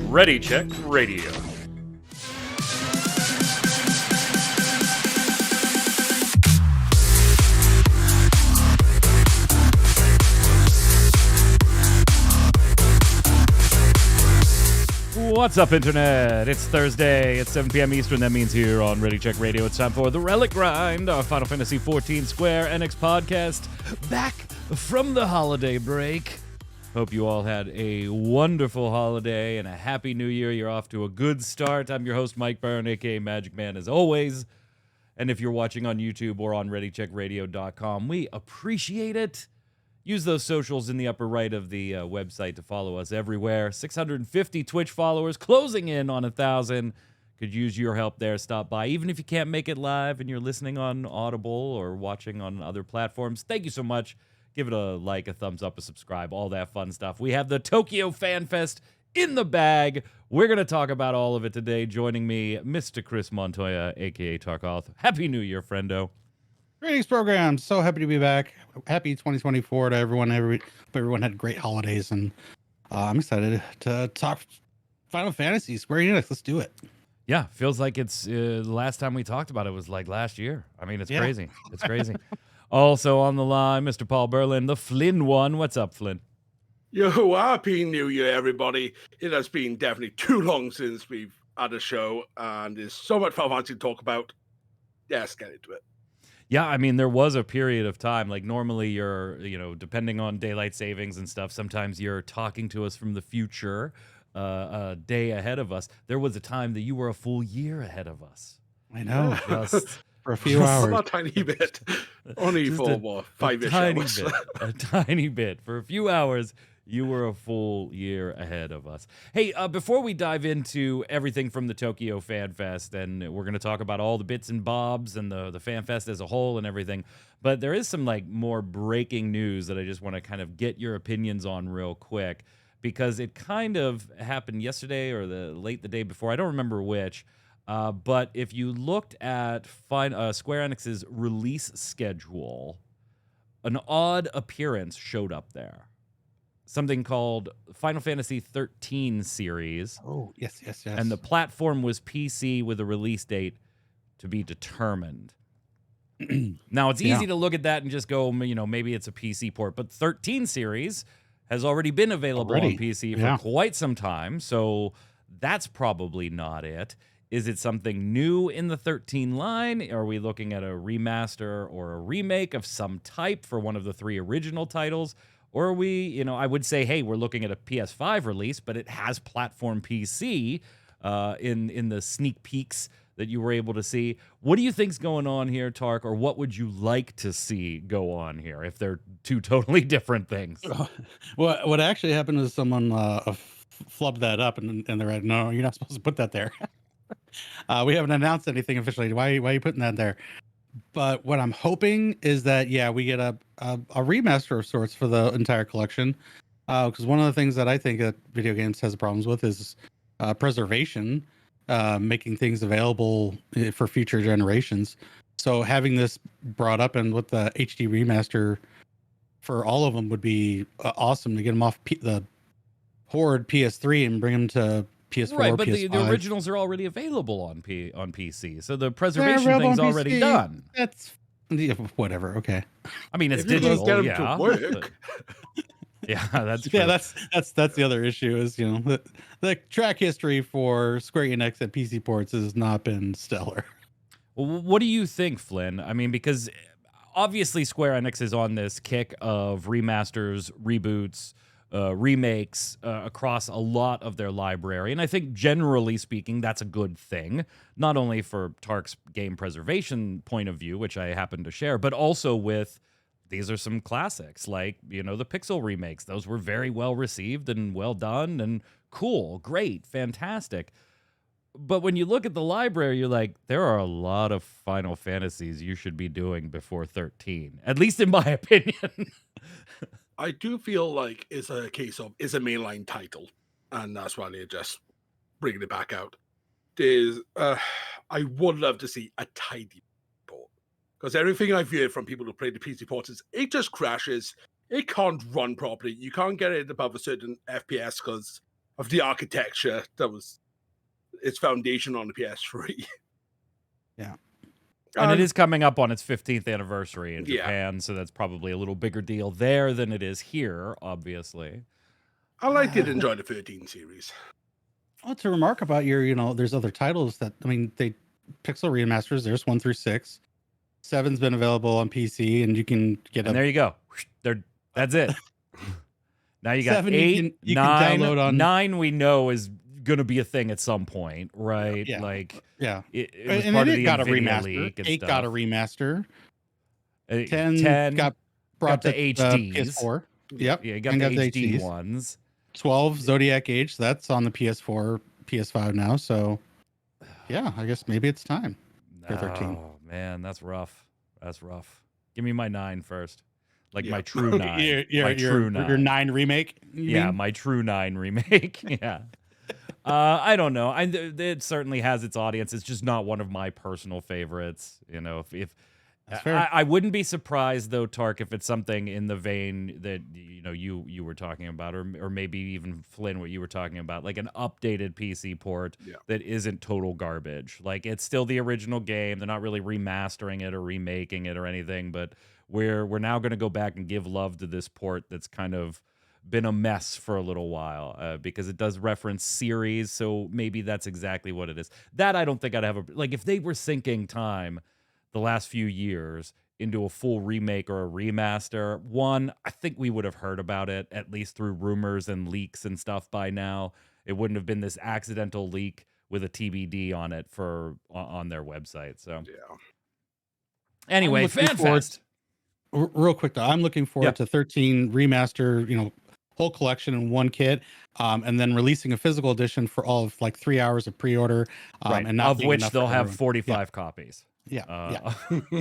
Ready Check Radio. What's up, Internet? It's Thursday. It's 7 p.m. Eastern. That means here on Ready Check Radio, it's time for the Relic Grind, our Final Fantasy XIV Square Enix podcast, back from the holiday break. Hope you all had a wonderful holiday and a happy new year. You're off to a good start. I'm your host, Mike Byrne, a.k.a. Magic Man, as always. And if you're watching on YouTube or on ReadyCheckRadio.com, we appreciate it. Use those socials in the upper right of the website to follow us everywhere. 650 Twitch followers, closing in on 1,000. Could use your help there. Stop by. Even if you can't make it live and you're listening on Audible or watching on other platforms, thank you so much. Give it a like, a thumbs up, a subscribe, all that fun stuff. We have the Tokyo FanFest in the bag. We're going to talk about all of it today. Joining me, Mr. Chris Montoya, a.k.a. Tarkoth. Happy New Year, friendo. Greetings, program. So happy to be back. Happy 2024 to everyone. Everyone had great holidays, and I'm excited to talk Final Fantasy, Square Enix. Let's do it. Yeah, feels like it's the last time we talked about it was like last year. I mean, it's crazy. It's crazy. Also on the line, Mr. Paul Berlin, the Flynn one. What's up, Flynn? Yo, happy New Year, everybody. It has been definitely too long since we've had a show, and there's so much Final Fantasy to talk about. Yeah, let's get into it. Yeah, I mean, there was a period of time, like normally you're, depending on daylight savings and stuff, sometimes you're talking to us from the future, a day ahead of us. There was a time that you were a full year ahead of us. I know. Just for a few hours. A tiny bit. Only for what, 5-ish hours. A tiny bit. For a few hours, you were a full year ahead of us. Hey, before we dive into everything from the Tokyo FanFest, and we're going to talk about all the bits and bobs and the FanFest as a whole and everything, but there is some more breaking news that I just want to kind of get your opinions on real quick, because it kind of happened yesterday or the day before. I don't remember which, but if you looked at Square Enix's release schedule, an odd appearance showed up there. Something called Final Fantasy XIII series. Oh, yes. And the platform was PC with a release date to be determined. Now, it's easy to look at that and just go, maybe it's a PC port. But 13 series has already been available on PC for quite some time. So that's probably not it. Is it something new in the 13 line? Are we looking at a remaster or a remake of some type for one of the 3 original titles? Or are we, I would say, hey, we're looking at a PS5 release, but it has platform PC in the sneak peeks that you were able to see. What do you think's going on here, Tark, or what would you like to see go on here if they're 2 totally different things? Well, what actually happened is someone flubbed that up, and they're like, no, you're not supposed to put that there. We haven't announced anything officially. Why are you putting that there? But what I'm hoping is that, we get a remaster of sorts for the entire collection. Because one of the things that I think that video games has problems with is preservation, making things available for future generations. So having this brought up and with the HD remaster for all of them would be awesome to get them off the Horde PS3 and bring them to PS4, right, but PS5. the originals are already available on PC, so the preservation thing's already done. That's whatever. Okay. I mean, it's if digital. Get them to work. Yeah, that's true. That's the other issue is the track history for Square Enix at PC ports has not been stellar. Well, what do you think, Flynn? I mean, because obviously Square Enix is on this kick of remasters, reboots, remakes across a lot of their library. And I think generally speaking, that's a good thing, not only for Tark's game preservation point of view, which I happen to share, but also with these are some classics like, the Pixel remakes. Those were very well received and well done and cool, great, fantastic. But when you look at the library, you're like, there are a lot of Final Fantasies you should be doing before 13, at least in my opinion. I do feel like it's a case of it's a mainline title, and that's why they're just bringing it back out. I would love to see a tidy port, because everything I've heard from people who play the PC ports is it just crashes. it can't run properly. You can't get it above a certain FPS because of the architecture that was its foundation on the PS3. Yeah. And it is coming up on its 15th anniversary in Yeah. Japan, so that's probably a little bigger deal there than it is here, obviously. I did enjoy the 13 series. Well, to remark about there's other titles that, they Pixel remasters. There's 1 through 6. 7's been available on PC, and you can get And there you go. That's it. Now you got 7 8, you can 9. download on 9 we know is going to be a thing at some point, right? Yeah. Like, yeah. it was And part then of the got a NVIDIA remaster. leak and 8 stuff. got a remaster. 10 got brought the to HDs. PS4. Yep. Yeah, you got and the got HD HDs. ones. 12 Zodiac Age. That's on the PS4, PS5 now. So, yeah, I guess maybe it's time for 13. Oh, man, that's rough. That's rough. Give me my 9 first. Like Yeah. my true 9. Your 9 remake? Yeah, my true 9 remake. Yeah. I don't know. It certainly has its audience. It's just not one of my personal favorites. If That's fair. I wouldn't be surprised though, Tark, if it's something in the vein that you were talking about, or maybe even Flynn, what you were talking about, like an updated PC port that isn't total garbage. Like it's still the original game. They're not really remastering it or remaking it or anything, but we're now going to go back and give love to this port that's kind of been a mess for a little while, because it does reference series, so maybe that's exactly what it is. That I don't think I'd have if they were sinking time the last few years into a full remake or a remaster, I think we would have heard about it, at least through rumors and leaks and stuff by now. It wouldn't have been this accidental leak with a TBD on it on their website. So anyway, FanFest. Real quick though, I'm looking forward to 13 remaster, whole collection in one kit, and then releasing a physical edition for all of 3 hours of pre-order, and not of which they'll have 45 copies. Yeah.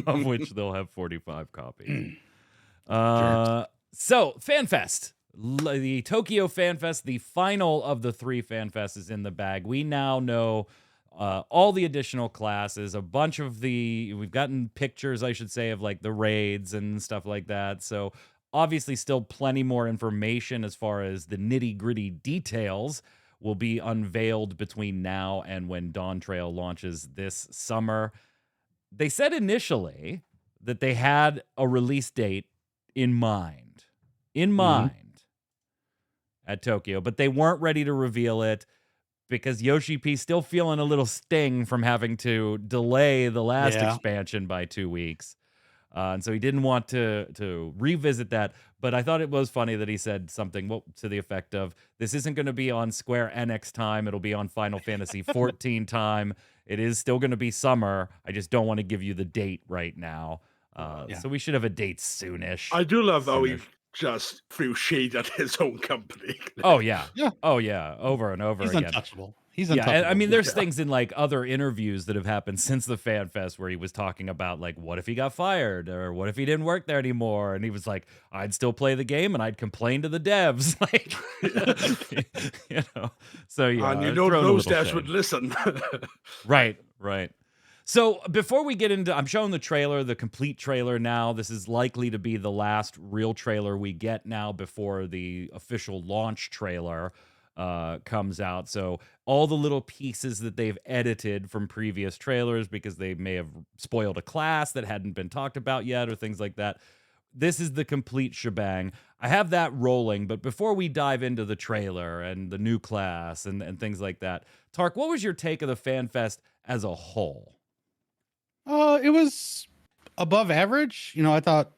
Of which they'll have 45 copies. So FanFest, the Tokyo FanFest, the final of the 3 FanFests is in the bag. We now know all the additional classes, we've gotten pictures, I should say, of the raids and stuff like that. So obviously still plenty more information as far as the nitty-gritty details will be unveiled between now and when Dawn Trail launches this summer. They said initially that they had a release date in mind at Tokyo, but they weren't ready to reveal it because Yoshi P's still feeling a little sting from having to delay the last expansion by 2 weeks. And so he didn't want to revisit that. But I thought it was funny that he said something to the effect of, this isn't going to be on Square Enix time. It'll be on Final Fantasy XIV time. It is still going to be summer. I just don't want to give you the date right now. So we should have a date soonish. I do love how he just threw shade at his own company. Oh, yeah. Oh, yeah. Over and over again. He's untouchable. He's untouchable. Yeah, I mean, there's things in other interviews that have happened since the FanFest where he was talking about what if he got fired or what if he didn't work there anymore, and he was like, I'd still play the game and I'd complain to the devs, So yeah, and those devs would listen. Right. So before we get into, I'm showing the trailer, the complete trailer now. This is likely to be the last real trailer we get now before the official launch trailer comes out. So all the little pieces that they've edited from previous trailers because they may have spoiled a class that hadn't been talked about yet or things like that. This is the complete shebang. I have that rolling, but before we dive into the trailer and the new class and things like that, Tark, what was your take of the FanFest as a whole? It was above average. I thought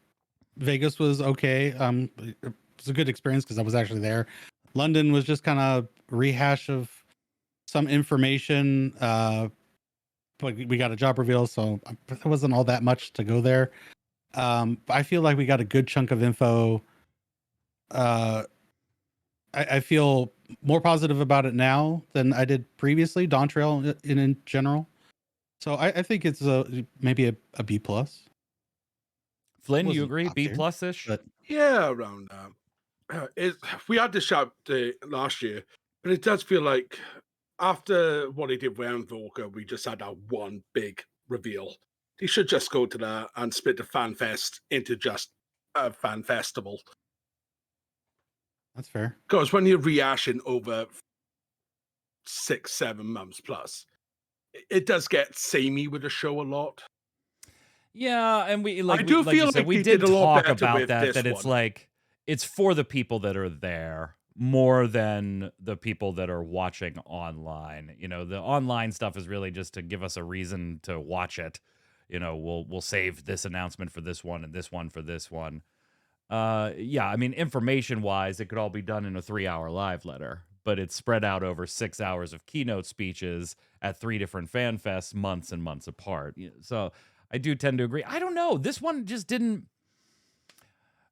Vegas was okay. It was a good experience because I was actually there. London was just kind of rehash of some information, but we got a job reveal, so it wasn't all that much to go there. I feel like we got a good chunk of info. I feel more positive about it now than I did previously, Dawn Trail in general. So I think it's maybe a B+. Flynn, you agree? B+-ish? Yeah, around that. We had this shout last year, but it does feel like after what they did with Endwalker, we just had that one big reveal. They should just go to that and split the FanFest into just a fan festival That's fair. Because when you're rehashing over 6-7 months plus, it does get samey with the show a lot. Yeah, and I do like you feel said, like we they did did a lot talk better about with that this it's one. like it's for the people that are there more than the people that are watching online. You know, the online stuff is really just to give us a reason to watch it. You know, we'll save this announcement for this one and this one for this one. Yeah, I mean, information wise, it could all be done in a 3-hour live letter, but it's spread out over 6 hours of keynote speeches at 3 different fan fests, months and months apart. So I do tend to agree. I don't know. This one just didn't.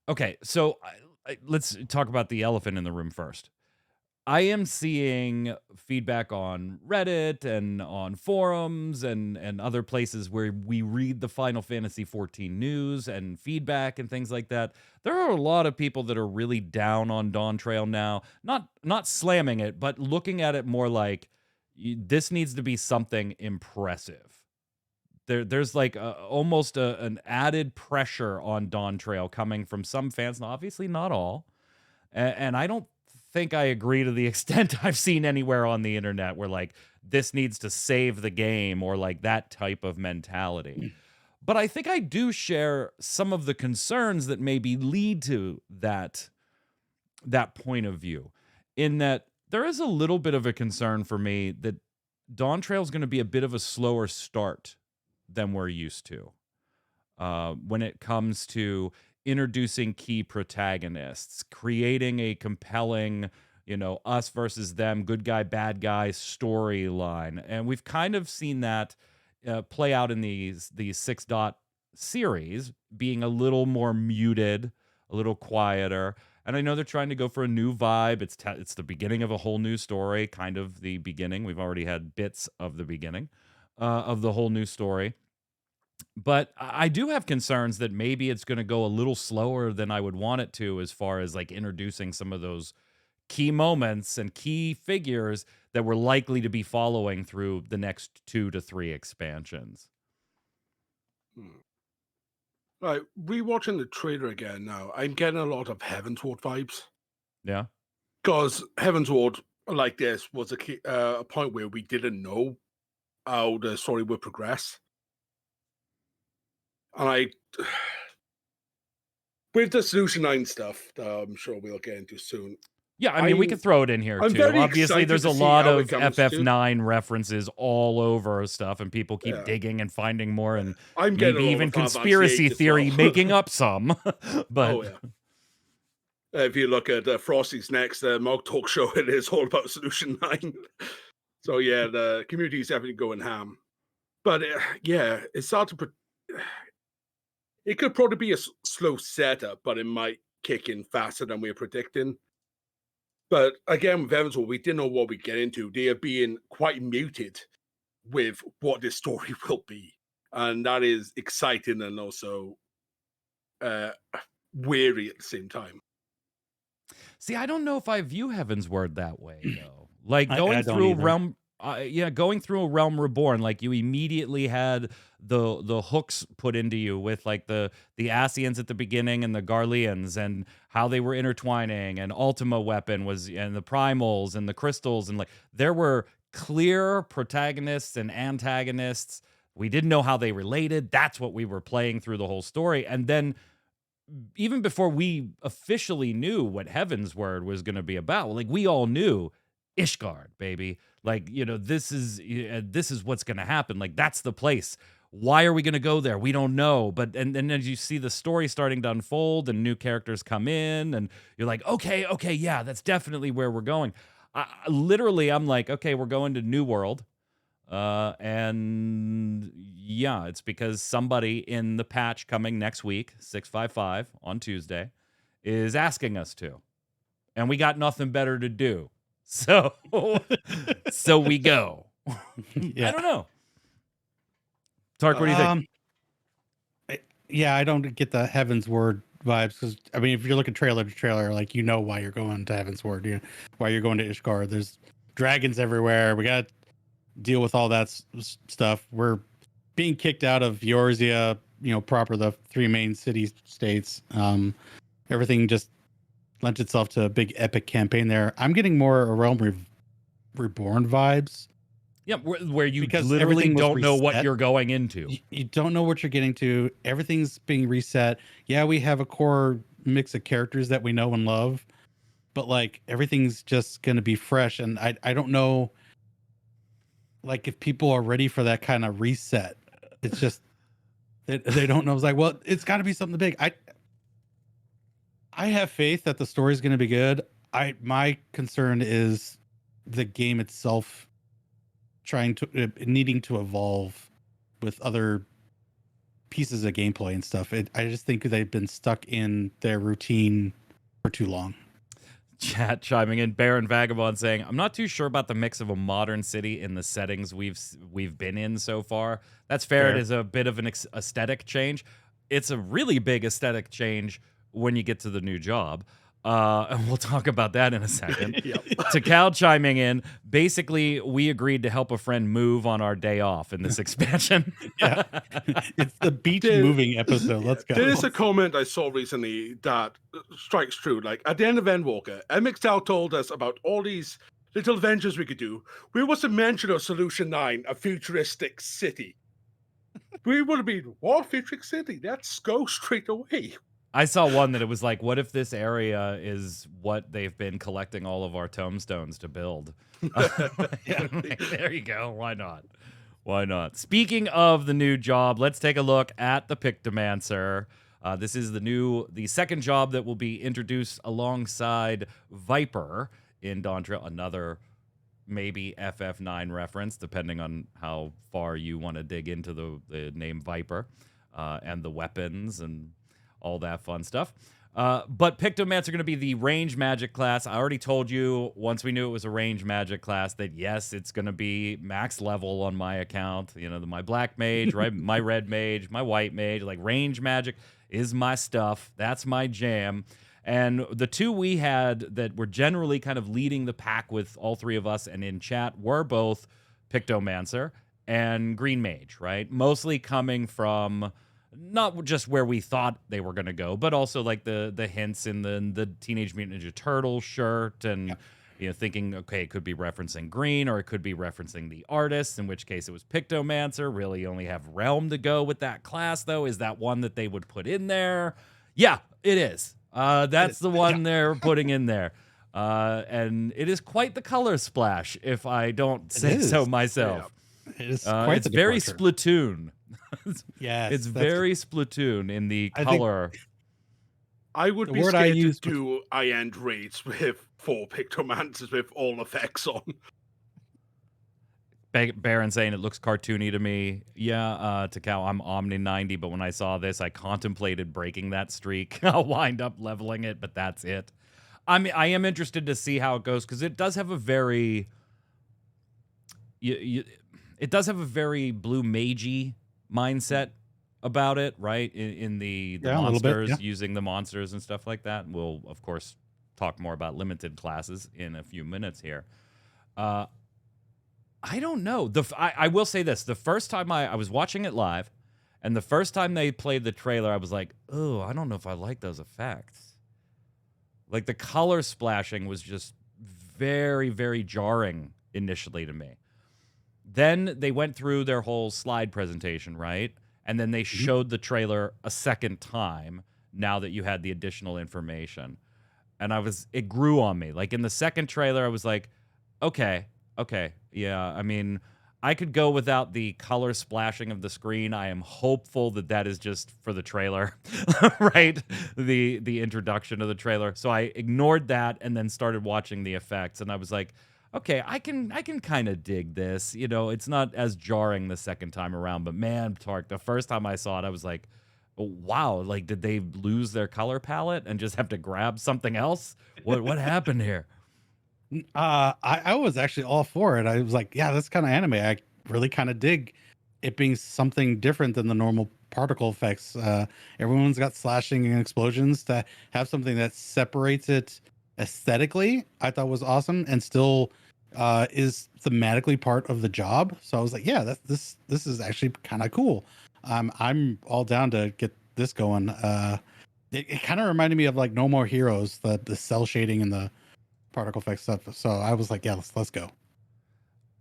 Okay, so let's talk about the elephant in the room first. I am seeing feedback on Reddit and on forums and other places where we read the Final Fantasy XIV news and feedback and things like that. There are a lot of people that are really down on Dawn Trail now. Not slamming it, but looking at it more like this needs to be something impressive. There's like almost an added pressure on Dawn Trail coming from some fans, and obviously not all. And I don't think I agree to the extent I've seen anywhere on the internet where like this needs to save the game or like that type of mentality. But I think I do share some of the concerns that maybe lead to that point of view, in that there is a little bit of a concern for me that Dawn Trail is going to be a bit of a slower start than we're used to when it comes to introducing key protagonists, creating a compelling, us versus them, good guy, bad guy storyline. And we've kind of seen that play out in these 6 dot series, being a little more muted, a little quieter. And I know they're trying to go for a new vibe. It's the beginning of a whole new story, kind of the beginning. We've already had bits of the beginning of the whole new story. But I do have concerns that maybe it's going to go a little slower than I would want it to, as far as like introducing some of those key moments and key figures that we're likely to be following through the next 2 to 3 expansions. Right, rewatching the trailer again now, I'm getting a lot of Heavensward vibes. Yeah. Because Heavensward, like this, was a point where we didn't know how the story would progress. And with the Solution 9 stuff, that I'm sure we'll get into soon. Yeah, I mean, we could throw it in here, I'm too. very Obviously, excited there's to a see lot how of it comes to. FF9 references all over stuff, and people keep digging and finding more, and I'm getting maybe a lot even of Final Fantasy conspiracy VIII as theory well. making up some. But Oh, yeah. If you look at Frosty's next Mog Talk show, it is all about Solution 9. So, yeah, the community is definitely going ham. But, yeah, it's hard to... It could probably be a slow setup, but it might kick in faster than we were predicting. But, again, with Evansville, we didn't know what we'd get into. They are being quite muted with what this story will be. And that is exciting and also weary at the same time. see, I don't know if I view Heaven's Word that way, though. Like I going don't through either. Realm, going through a Realm Reborn, like you immediately had the hooks put into you with like the Ascians at the beginning and the Garleans and how they were intertwining, and Ultima Weapon was, and the Primals and the Crystals, and like there were clear protagonists and antagonists. We didn't know how they related. That's what we were playing through the whole story. And then even before we officially knew what Heaven's Word was going to be about, like we all knew Ishgard, baby. Like, this is what's going to happen. Like, that's the place. Why are we going to go there? We don't know. But and as you see the story starting to unfold and new characters come in, and you're like, okay, yeah, that's definitely where we're going. I'm like, okay, we're going to New World. And yeah, it's because somebody in the patch coming next week, 655 on Tuesday, is asking us to, and we got nothing better to do. So, so we go. Yeah. I don't know. Tark, what do you think? Yeah, I don't get the Heaven's Word vibes, because I mean, if you're looking trailer to trailer, like why you're going to Heaven's Word, why you're going to Ishgard. There's dragons everywhere. We got to deal with all that stuff. We're being kicked out of Eorzea, proper, the 3 main city states. Everything just lent itself to a big epic campaign there. I'm getting more a Realm Reborn vibes. Yeah, where you Because literally everything was don't know what reset. you're going into. You don't know what you're getting to. Everything's being reset. Yeah, we have a core mix of characters that we know and love, but like everything's just going to be fresh. And I don't know, like if people are ready for that kind of reset. It's just they don't know. It's like, well, it's got to be something big. I have faith that the story's going to be good. My concern is the game itself needing to evolve with other pieces of gameplay and stuff. I just think they've been stuck in their routine for too long. Chat chiming in, Baron Vagabond saying, I'm not too sure about the mix of a modern city in the settings we've been in so far. That's fair. It is a bit of an aesthetic change. It's a really big aesthetic change when you get to the new job. And we'll talk about that in a second. To Cal chiming in, basically, we agreed to help a friend move on our day off in this expansion. Yeah. It's the beach moving episode. Let's go. There's a comment I saw recently that strikes true. Like, at the end of Endwalker, MXL told us about all these little adventures we could do. We was to mention of Solution 9, a futuristic city. We would have been, what, futuristic city? Let's go straight away. I saw one that it was like, what if this area is what they've been collecting all of our tombstones to build? There you go. Why not? Why not? Speaking of the new job, let's take a look at the Pictomancer. This is the second job that will be introduced alongside Viper in Dawn Trail. Another maybe FF9 reference, depending on how far you want to dig into the name Viper and the weapons and all that fun stuff. But Pictomancer are going to be the range magic class. I already told you once we knew it was a range magic class that yes, it's going to be max level on my account. You know, my black mage, right? My red mage, my white mage. Like range magic is my stuff. That's my jam. And the two we had that were generally kind of leading the pack with all three of us and in chat were both Pictomancer and Green Mage, right? Mostly coming from not just where we thought they were going to go, but also like the hints in the Teenage Mutant Ninja Turtle shirt and, you know, thinking, okay, it could be referencing Green or it could be referencing the artist, in which case it was Pictomancer. Really you only have Realm to go with that class, though. Is that one that they would put in there? Yeah, it is. That's the one they're putting in there. And it is quite the color splash, if I don't say so myself. Yeah. It is quite it's very Splatoon. Yes, it's very Splatoon in the color. I would be scared to do high-end raids with 4 Pictomancers with all effects on. Baron saying it looks cartoony to me. Yeah, to Cal, I'm Omni 90, but when I saw this, I contemplated breaking that streak. I'll wind up leveling it, but that's it. I mean, I am interested to see how it goes because it does have a very, it does have a very blue magey mindset about it, right? In the monsters, using the monsters and stuff like that. We'll of course talk more about limited classes in a few minutes here. I don't know. I will say this: the first time I was watching it live, and the first time they played the trailer, I was like, "Oh, I don't know if I like those effects." Like the color splashing was just very, very jarring initially to me. Then they went through their whole slide presentation, right? And then they showed the trailer a second time now that you had the additional information. And it grew on me. Like in the second trailer, I was like, okay, yeah. I mean, I could go without the color splashing of the screen. I am hopeful that is just for the trailer, right? The introduction of the trailer. So I ignored that and then started watching the effects. And I was like, okay, I can kind of dig this. You know, it's not as jarring the second time around. But man, Tark, the first time I saw it, I was like, oh, wow, like did they lose their color palette and just have to grab something else? What happened here? I was actually all for it. I was like, yeah, that's kind of anime. I really kind of dig it being something different than the normal particle effects. Everyone's got slashing and explosions. To have something that separates it aesthetically, I thought was awesome, and still is thematically part of the job. So I was like, yeah, this is actually kind of cool. I'm all down to get this going. it kind of reminded me of like No More Heroes, the cell shading and the particle effect stuff. So I was like, yeah, let's go.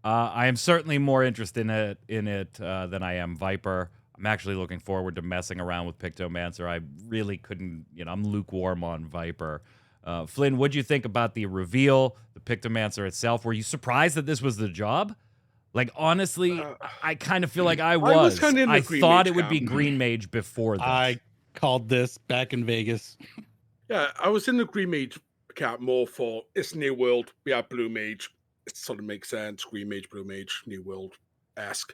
I am certainly more interested in it than I am Viper. I'm actually looking forward to messing around with Pictomancer. I really couldn't, I'm lukewarm on Viper. Flynn, what'd you think about the reveal, the Pictomancer itself? Were you surprised that this was the job? Like, honestly, I kind of feel like I was. I was kind of in the I Green thought Mage it would be camp. Green Mage before this. I called this back in Vegas. Yeah, I was in the Green Mage camp more for it's New World. We have Blue Mage. It sort of makes sense. Green Mage, Blue Mage, New World-esque.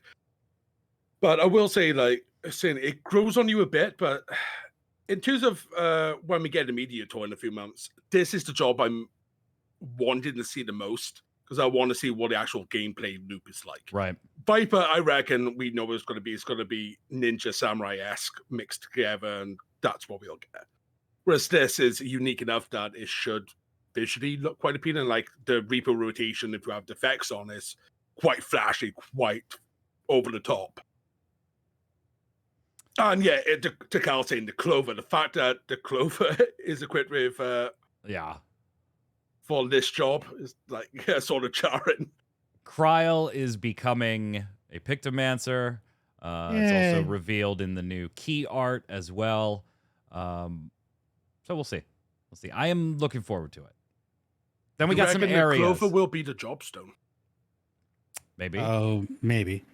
But I will say, like, saying it grows on you a bit, but in terms of when we get a media tour in a few months, this is the job I'm wanting to see the most because I want to see what the actual gameplay loop is like. Right. Viper, I reckon we know what it's going to be. It's going to be Ninja Samurai-esque mixed together, and that's what we'll get. Whereas this is unique enough that it should visually look quite appealing. Like the Reaper rotation, if you have the effects on, is quite flashy, quite over the top. And yeah, to Carl saying the Clover, the fact that the Clover is equipped with Yeah. for this job is like sort of jarring. Kryl is becoming a Pictomancer. It's also revealed in the new key art as well. So we'll see. We'll see. I am looking forward to it. Then we got some areas. The Clover will be the Jobstone. Maybe. Oh, maybe.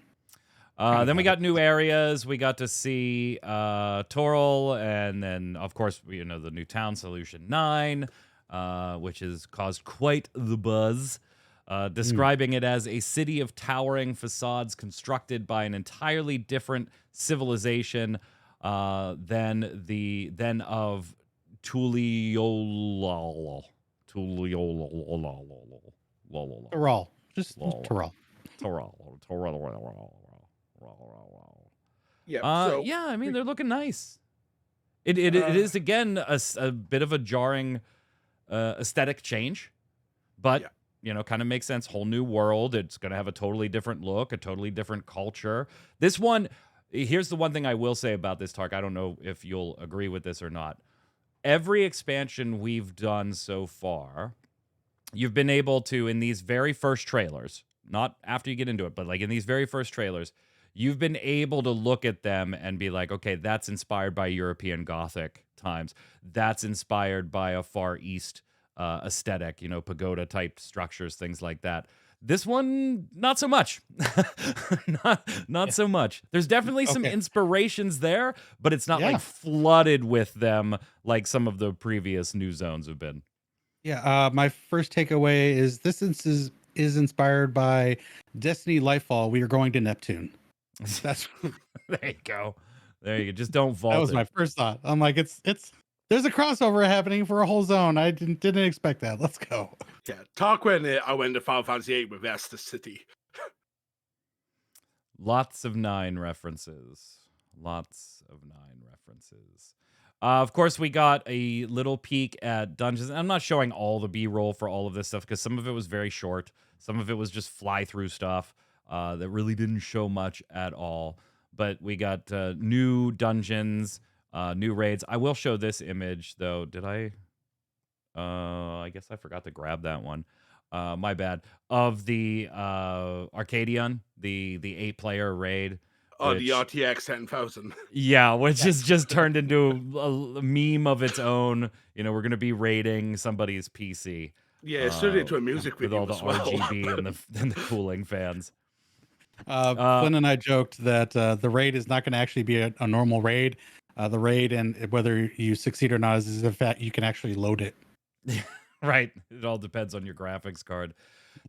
Then we got new areas. We got to see Toril, and then, of course, the new Town Solution 9, which has caused quite the buzz, describing it as a city of towering facades constructed by an entirely different civilization than of Tuliolol. Toril. Just Toril. Yeah. Yeah, I mean, they're looking nice. It is, again, a bit of a jarring aesthetic change, but, kind of makes sense. Whole new world. It's going to have a totally different look, a totally different culture. This one, here's the one thing I will say about this, Tark. I don't know if you'll agree with this or not. Every expansion we've done so far, you've been able to, in these very first trailers, not after you get into it, but like in these very first trailers, you've been able to look at them and be like, okay, that's inspired by European Gothic times. That's inspired by a Far East aesthetic, pagoda-type structures, things like that. This one, not so much. not so much. There's definitely some inspirations there, but it's not like flooded with them like some of the previous new zones have been. Yeah, my first takeaway is this is inspired by Destiny Lightfall. We are going to Neptune. That's there you go. There you go. Just don't vault. That was my first thought. I'm like, it's there's a crossover happening for a whole zone. I didn't expect that. Let's go. Yeah, talk when I went to Final Fantasy VIII with Estes City. Lots of 9 references. Of course, we got a little peek at dungeons. I'm not showing all the B-roll for all of this stuff because some of it was very short. Some of it was just fly-through stuff that really didn't show much at all. But we got new dungeons, new raids. I will show this image, though. Did I? I guess I forgot to grab that one. My bad. Of the Arcadion, the 8-player raid. Oh, the RTX 10,000. Yeah, which is just turned into a meme of its own. We're going to be raiding somebody's PC. Yeah, it's turned into a music video with all the RGB and the cooling fans. Flynn and I joked that the raid is not going to actually be a normal raid. The raid, and whether you succeed or not, is the fact you can actually load it. Right. It all depends on your graphics card.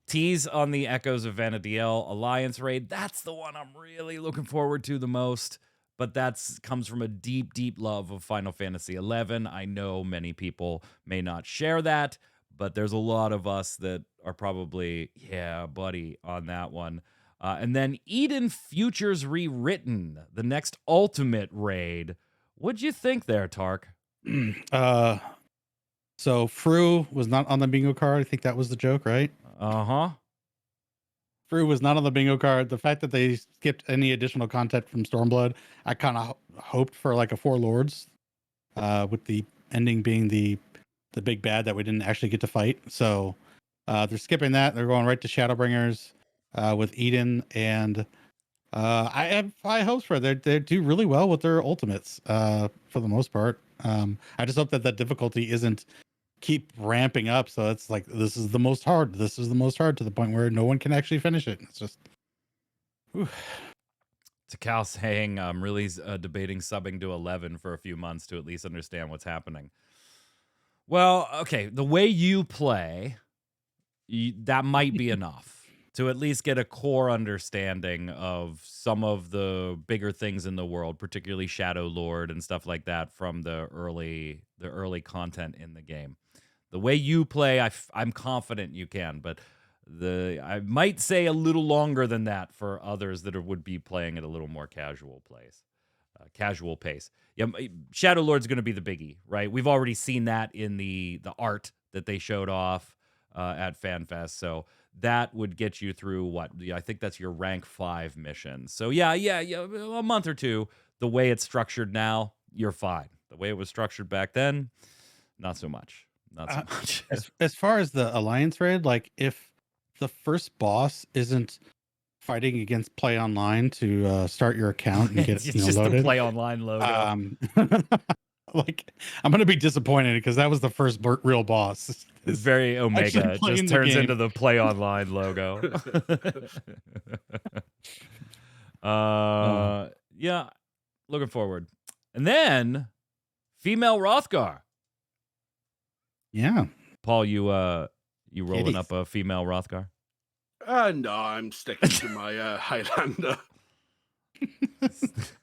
Tease on the Echoes of Vana'diel Alliance raid. That's the one I'm really looking forward to the most. But that comes from a deep, deep love of Final Fantasy XI. I know many people may not share that, but there's a lot of us that are probably, yeah, buddy, on that one. And then Eden Futures Rewritten, the next ultimate raid. What'd you think there, Tark? So Fru was not on the bingo card. I think that was the joke, right? Uh-huh. Fru was not on the bingo card. The fact that they skipped any additional content from Stormblood, I kind of hoped for like a Four Lords with the ending being the big bad that we didn't actually get to fight. So they're skipping that. They're going right to Shadowbringers with Eden, and I have high hopes for it. They do really well with their ultimates for the most part. I just hope that difficulty isn't keep ramping up, so it's like this is the most hard. This is the most hard to the point where no one can actually finish it. It's just. Whew. Takal saying I'm really debating subbing to 11 for a few months to at least understand what's happening. Well, okay, the way you play, that might be enough to at least get a core understanding of some of the bigger things in the world, particularly Shadow Lord and stuff like that from the early content in the game. The way you play, I'm confident you can, but I might say a little longer than that for others that would be playing at a little more casual pace. Yeah, Shadow Lord's going to be the biggie, right? We've already seen that in the art that they showed off at FanFest, so that would get you through what? I think that's your rank 5 mission. So yeah, a month or two. The way it's structured now, you're fine. The way it was structured back then, not so much. Not so much. As far as the Alliance raid, like if the first boss isn't fighting against Play Online to start your account and get just loaded, the Play Online logo. Like I'm gonna be disappointed because that was the first real boss. It's very Omega. It just turns into the Play Online logo. Yeah, looking forward. And then female Rothgar. Yeah, Paul, you rolling up a female Rothgar? No, I'm sticking to my Highlander.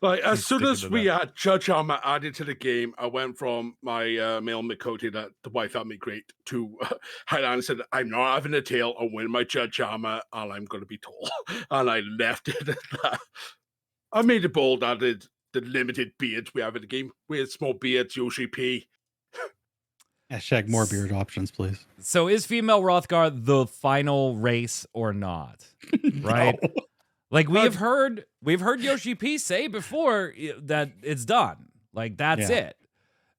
Like as soon as we had Judge Armor added to the game, I went from my male Mikoti that the wife had me great to Highlander. Said I'm not having a tail. I'm wearing my Judge Armor, and I'm going to be tall. And I left it at that. I made it bold. Added the limited beards we have in the game. We had small beards, Yoshi P. Hashtag more beard options, please. So is female Rothgar the final race or not? Right? No. Like we've heard Yoshi P say before that it's done. Like that's it.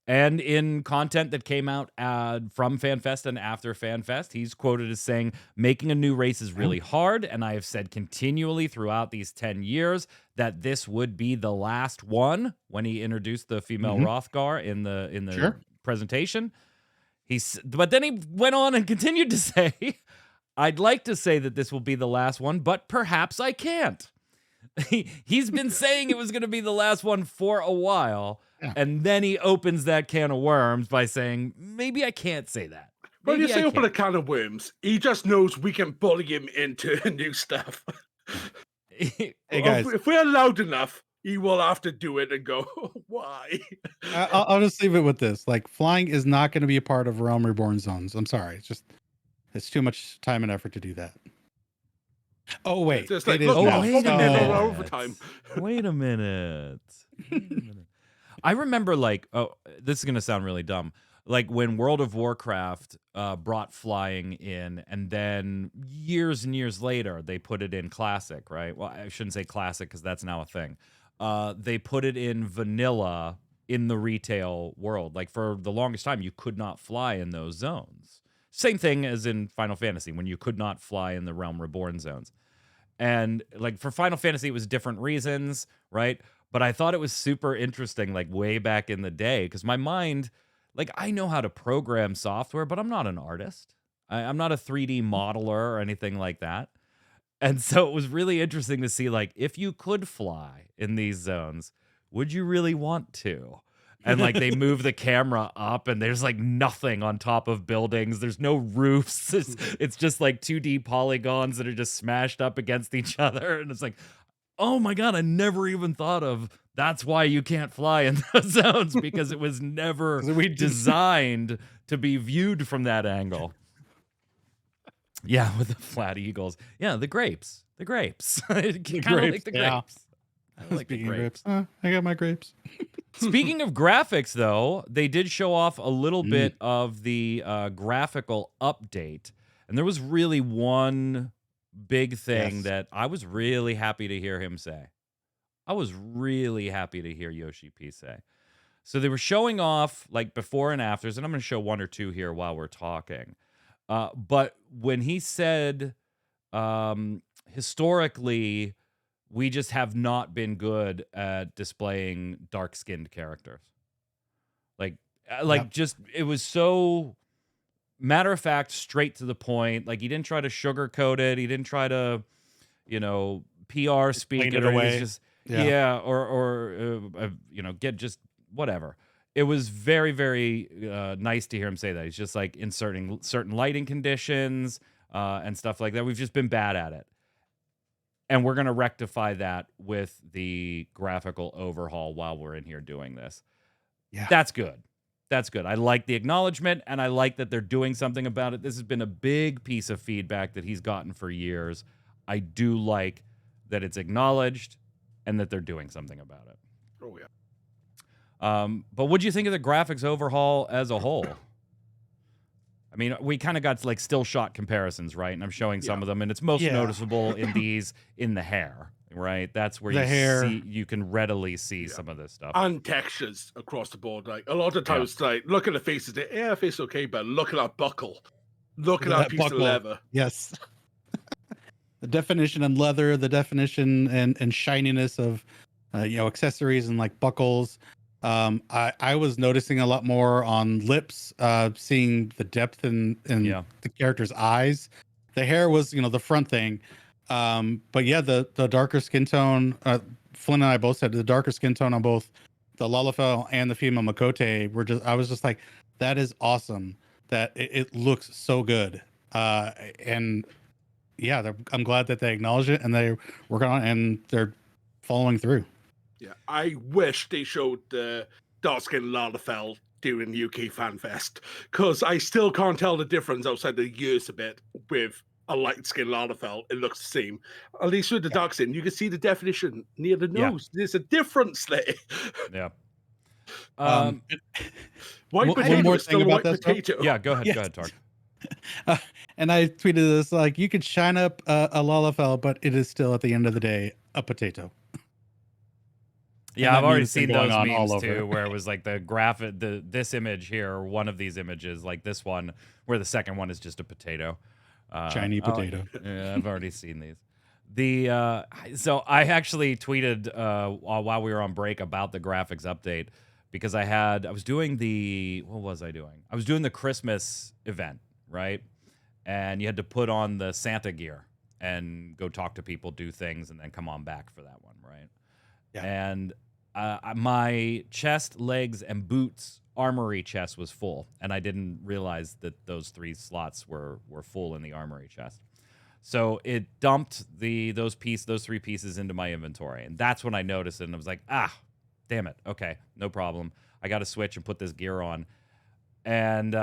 And in content that came out from FanFest and after FanFest, he's quoted as saying, making a new race is really hard. And I have said continually throughout these 10 years that this would be the last one when he introduced the female Rothgar in the presentation. But then he went on and continued to say, I'd like to say that this will be the last one, but perhaps I can't. He's been saying it was going to be the last one for a while, and then he opens that can of worms by saying, maybe I can't say that. When you say open a can of worms, he just knows we can bully him into new stuff. Hey guys, if we're loud enough, he will have to do it and go, why? I'll just leave it with this. Like, flying is not going to be a part of Realm Reborn zones. I'm sorry. It's too much time and effort to do that. Oh, wait. It's like, it is now. Wait a minute. I remember, like, this is going to sound really dumb. Like, when World of Warcraft brought flying in, and then years and years later, they put it in Classic, right? Well, I shouldn't say Classic, because that's now a thing. They put it in vanilla in the retail world. Like, for the longest time, you could not fly in those zones. Same thing as in Final Fantasy, when you could not fly in the Realm Reborn zones. And, like, for Final Fantasy, it was different reasons, right? But I thought it was super interesting, like, way back in the day, because my mind, like, I know how to program software, but I'm not an artist. I'm not a 3D modeler or anything like that. And so it was really interesting to see, like, if you could fly in these zones, would you really want to? And, like, they move the camera up, and there's, like, nothing on top of buildings. There's no roofs. It's just, like, 2D polygons that are just smashed up against each other. And it's like, oh, my God, I never even thought of that's why you can't fly in those zones, because it was never designed to be viewed from that angle. Yeah, with the flat eagles. Yeah, the grapes. The grapes. Kind of like the grapes. I like the grapes. I got my grapes. Speaking of graphics, though, they did show off a little bit of the graphical update. And there was really one big thing that I was really happy to hear him say. I was really happy to hear Yoshi P say. So they were showing off like before and afters, and I'm going to show one or two here while we're talking. But when he said, historically, we just have not been good at displaying dark-skinned characters. Like just it was so matter of fact, straight to the point. Like he didn't try to sugarcoat it. He didn't try to, PR speak it away. He's just get just whatever. It was very, very nice to hear him say that. He's just like inserting certain lighting conditions and stuff like that. We've just been bad at it. And we're going to rectify that with the graphical overhaul while we're in here doing this. Yeah. That's good. That's good. I like the acknowledgement, and I like that they're doing something about it. This has been a big piece of feedback that he's gotten for years. I do like that it's acknowledged and that they're doing something about it. Oh, yeah. But what do you think of the graphics overhaul as a whole? I mean, we kind of got like still shot comparisons, right? And I'm showing some of them, and it's most noticeable in the hair, right? That's where you can readily see some of this stuff. And textures across the board. Like a lot of times, like look at the faces, face okay, but look at that buckle. Look at that piece of leather. Yes. The definition in leather, the definition and shininess of accessories and like buckles. I was noticing a lot more on lips, seeing the depth in the character's eyes. The hair was, the front thing. But yeah, the darker skin tone, Flynn and I both said the darker skin tone on both the Lalafell and the female Makote I was just like, that is awesome. That it looks so good. And yeah, I'm glad that they acknowledge it and they're working on it and they're following through. Yeah, I wish they showed the dark-skinned Lalafell during UK FanFest, because I still can't tell the difference outside the years a bit with a light-skinned Lalafell. It looks the same. At least with the dark skin, you can see the definition near the nose. There's a difference there. Yeah. White potato is still white potato. Yeah, go ahead. Yes. Go ahead, Tark. And I tweeted this like, you could shine up a Lalafell, but it is still at the end of the day a potato. Yeah, I've already seen those memes too, where it was like the graphic, this image here, or one of these images, like this one, where the second one is just a potato. Shiny potato. Yeah, I've already seen these. So I actually tweeted while we were on break about the graphics update, because I was doing what was I doing? I was doing the Christmas event, right? And you had to put on the Santa gear and go talk to people, do things, and then come on back for that one, right? Yeah. And my chest, legs, and boots armory chest was full, and I didn't realize that those 3 slots were full in the armory chest. So it dumped those 3 pieces into my inventory, and that's when I noticed it, and I was like, damn it, okay, no problem. I got to switch and put this gear on. And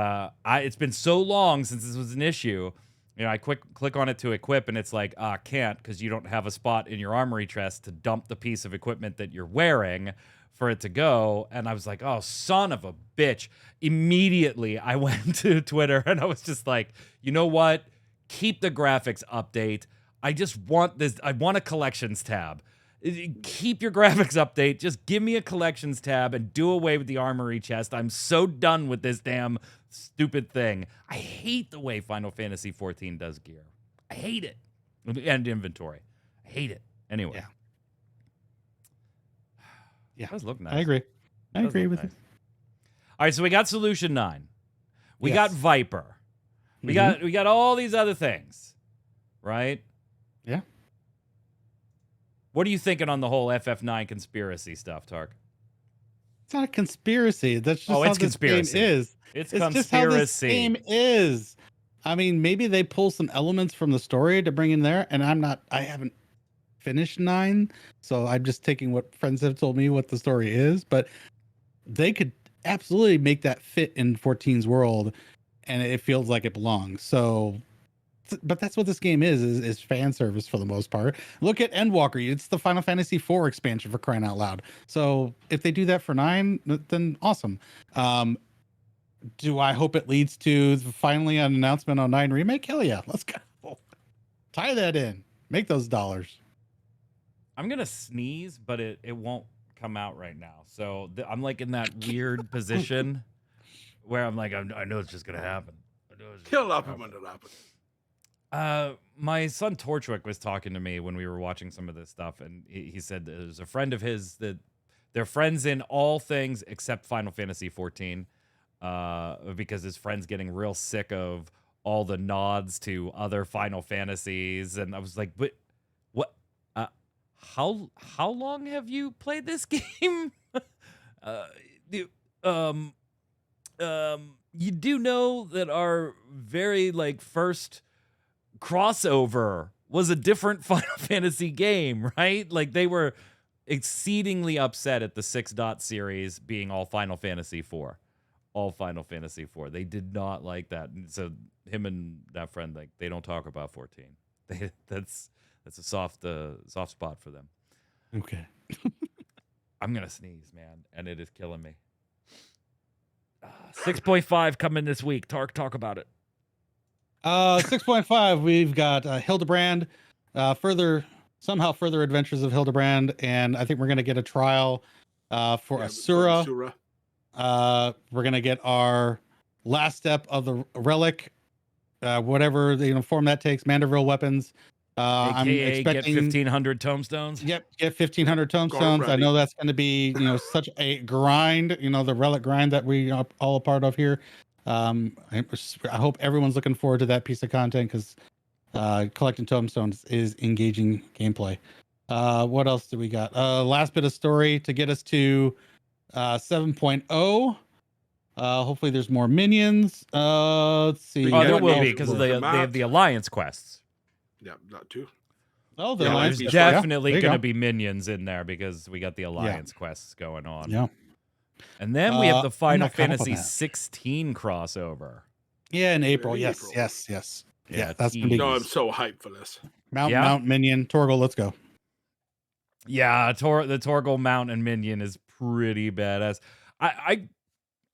it's been so long since this was an issue. I click on it to equip, and it's like, can't, because you don't have a spot in your armory chest to dump the piece of equipment that you're wearing for it to go. And I was like, oh, son of a bitch. Immediately, I went to Twitter, and I was just like, you know what? Keep the graphics update. I just want this. I want a collections tab. Keep your graphics update. Just give me a collections tab and do away with the armory chest. I'm so done with this damn stupid thing. I hate the way Final Fantasy XIV does gear. I hate it. And inventory. I hate it. Anyway. Yeah. It does look nice. I agree. I agree with you. All right, so we got Solution 9. We got Viper. We got all these other things. Right? Yeah. What are you thinking on the whole FF9 conspiracy stuff, Tark? It's not a conspiracy. That's just how this game is. It's conspiracy. Just how this game is. I mean, maybe they pull some elements from the story to bring in there, and I haven't finished 9, so I'm just taking what friends have told me what the story is, but they could absolutely make that fit in 14's world, and it feels like it belongs. So, but that's what this game is fan service for the most part. Look at Endwalker. It's the Final Fantasy IV expansion, for crying out loud. So if they do that for 9, then awesome. Do I hope it leads to finally an announcement on 9 Remake? Hell yeah. Let's go. Tie that in. Make those dollars. I'm going to sneeze, but it won't come out right now. So I'm like in that weird position where I'm like, I know it's just gonna happen. It'll happen when it happens. My son Torchwick was talking to me when we were watching some of this stuff, and he said there's a friend of his that they're friends in all things except Final Fantasy XIV, because his friend's getting real sick of all the nods to other Final Fantasies, and I was like, but what? How long have you played this game? You do know that our very first crossover was a different Final Fantasy game, right? Like they were exceedingly upset at the 6 series being all Final Fantasy IV. All Final Fantasy IV. They did not like that. And so him and that friend, they don't talk about 14. That's a soft spot for them. Okay. I'm gonna sneeze, man, and it is killing me. 6.5 coming this week. Talk about it. 6.5. We've got Hildebrand, further adventures of Hildebrand, and I think we're gonna get a trial for Asura. We're gonna get our last step of the relic, whatever form that takes. Manderville weapons. I'm expecting get 1,500 tomestones. Yep, get 1,500 tomestones. I know that's going to be such a grind. The relic grind that we are all a part of here. I hope everyone's looking forward to that piece of content because collecting tomestones is engaging gameplay. What else do we got? Last bit of story to get us to 7.0. Hopefully there's more minions. Let's see. There will be because they have the alliance quests. Yeah, that too. Oh, there's definitely going to be minions in there because we got the alliance quests going on. Yeah. And then we have the Final Fantasy 16 crossover. Yeah, in April. Yes. Yeah, that's gonna be. No, I'm so hyped for this. Mount Minion, Torgal, let's go. Yeah, the Torgal Mount and Minion is pretty badass. I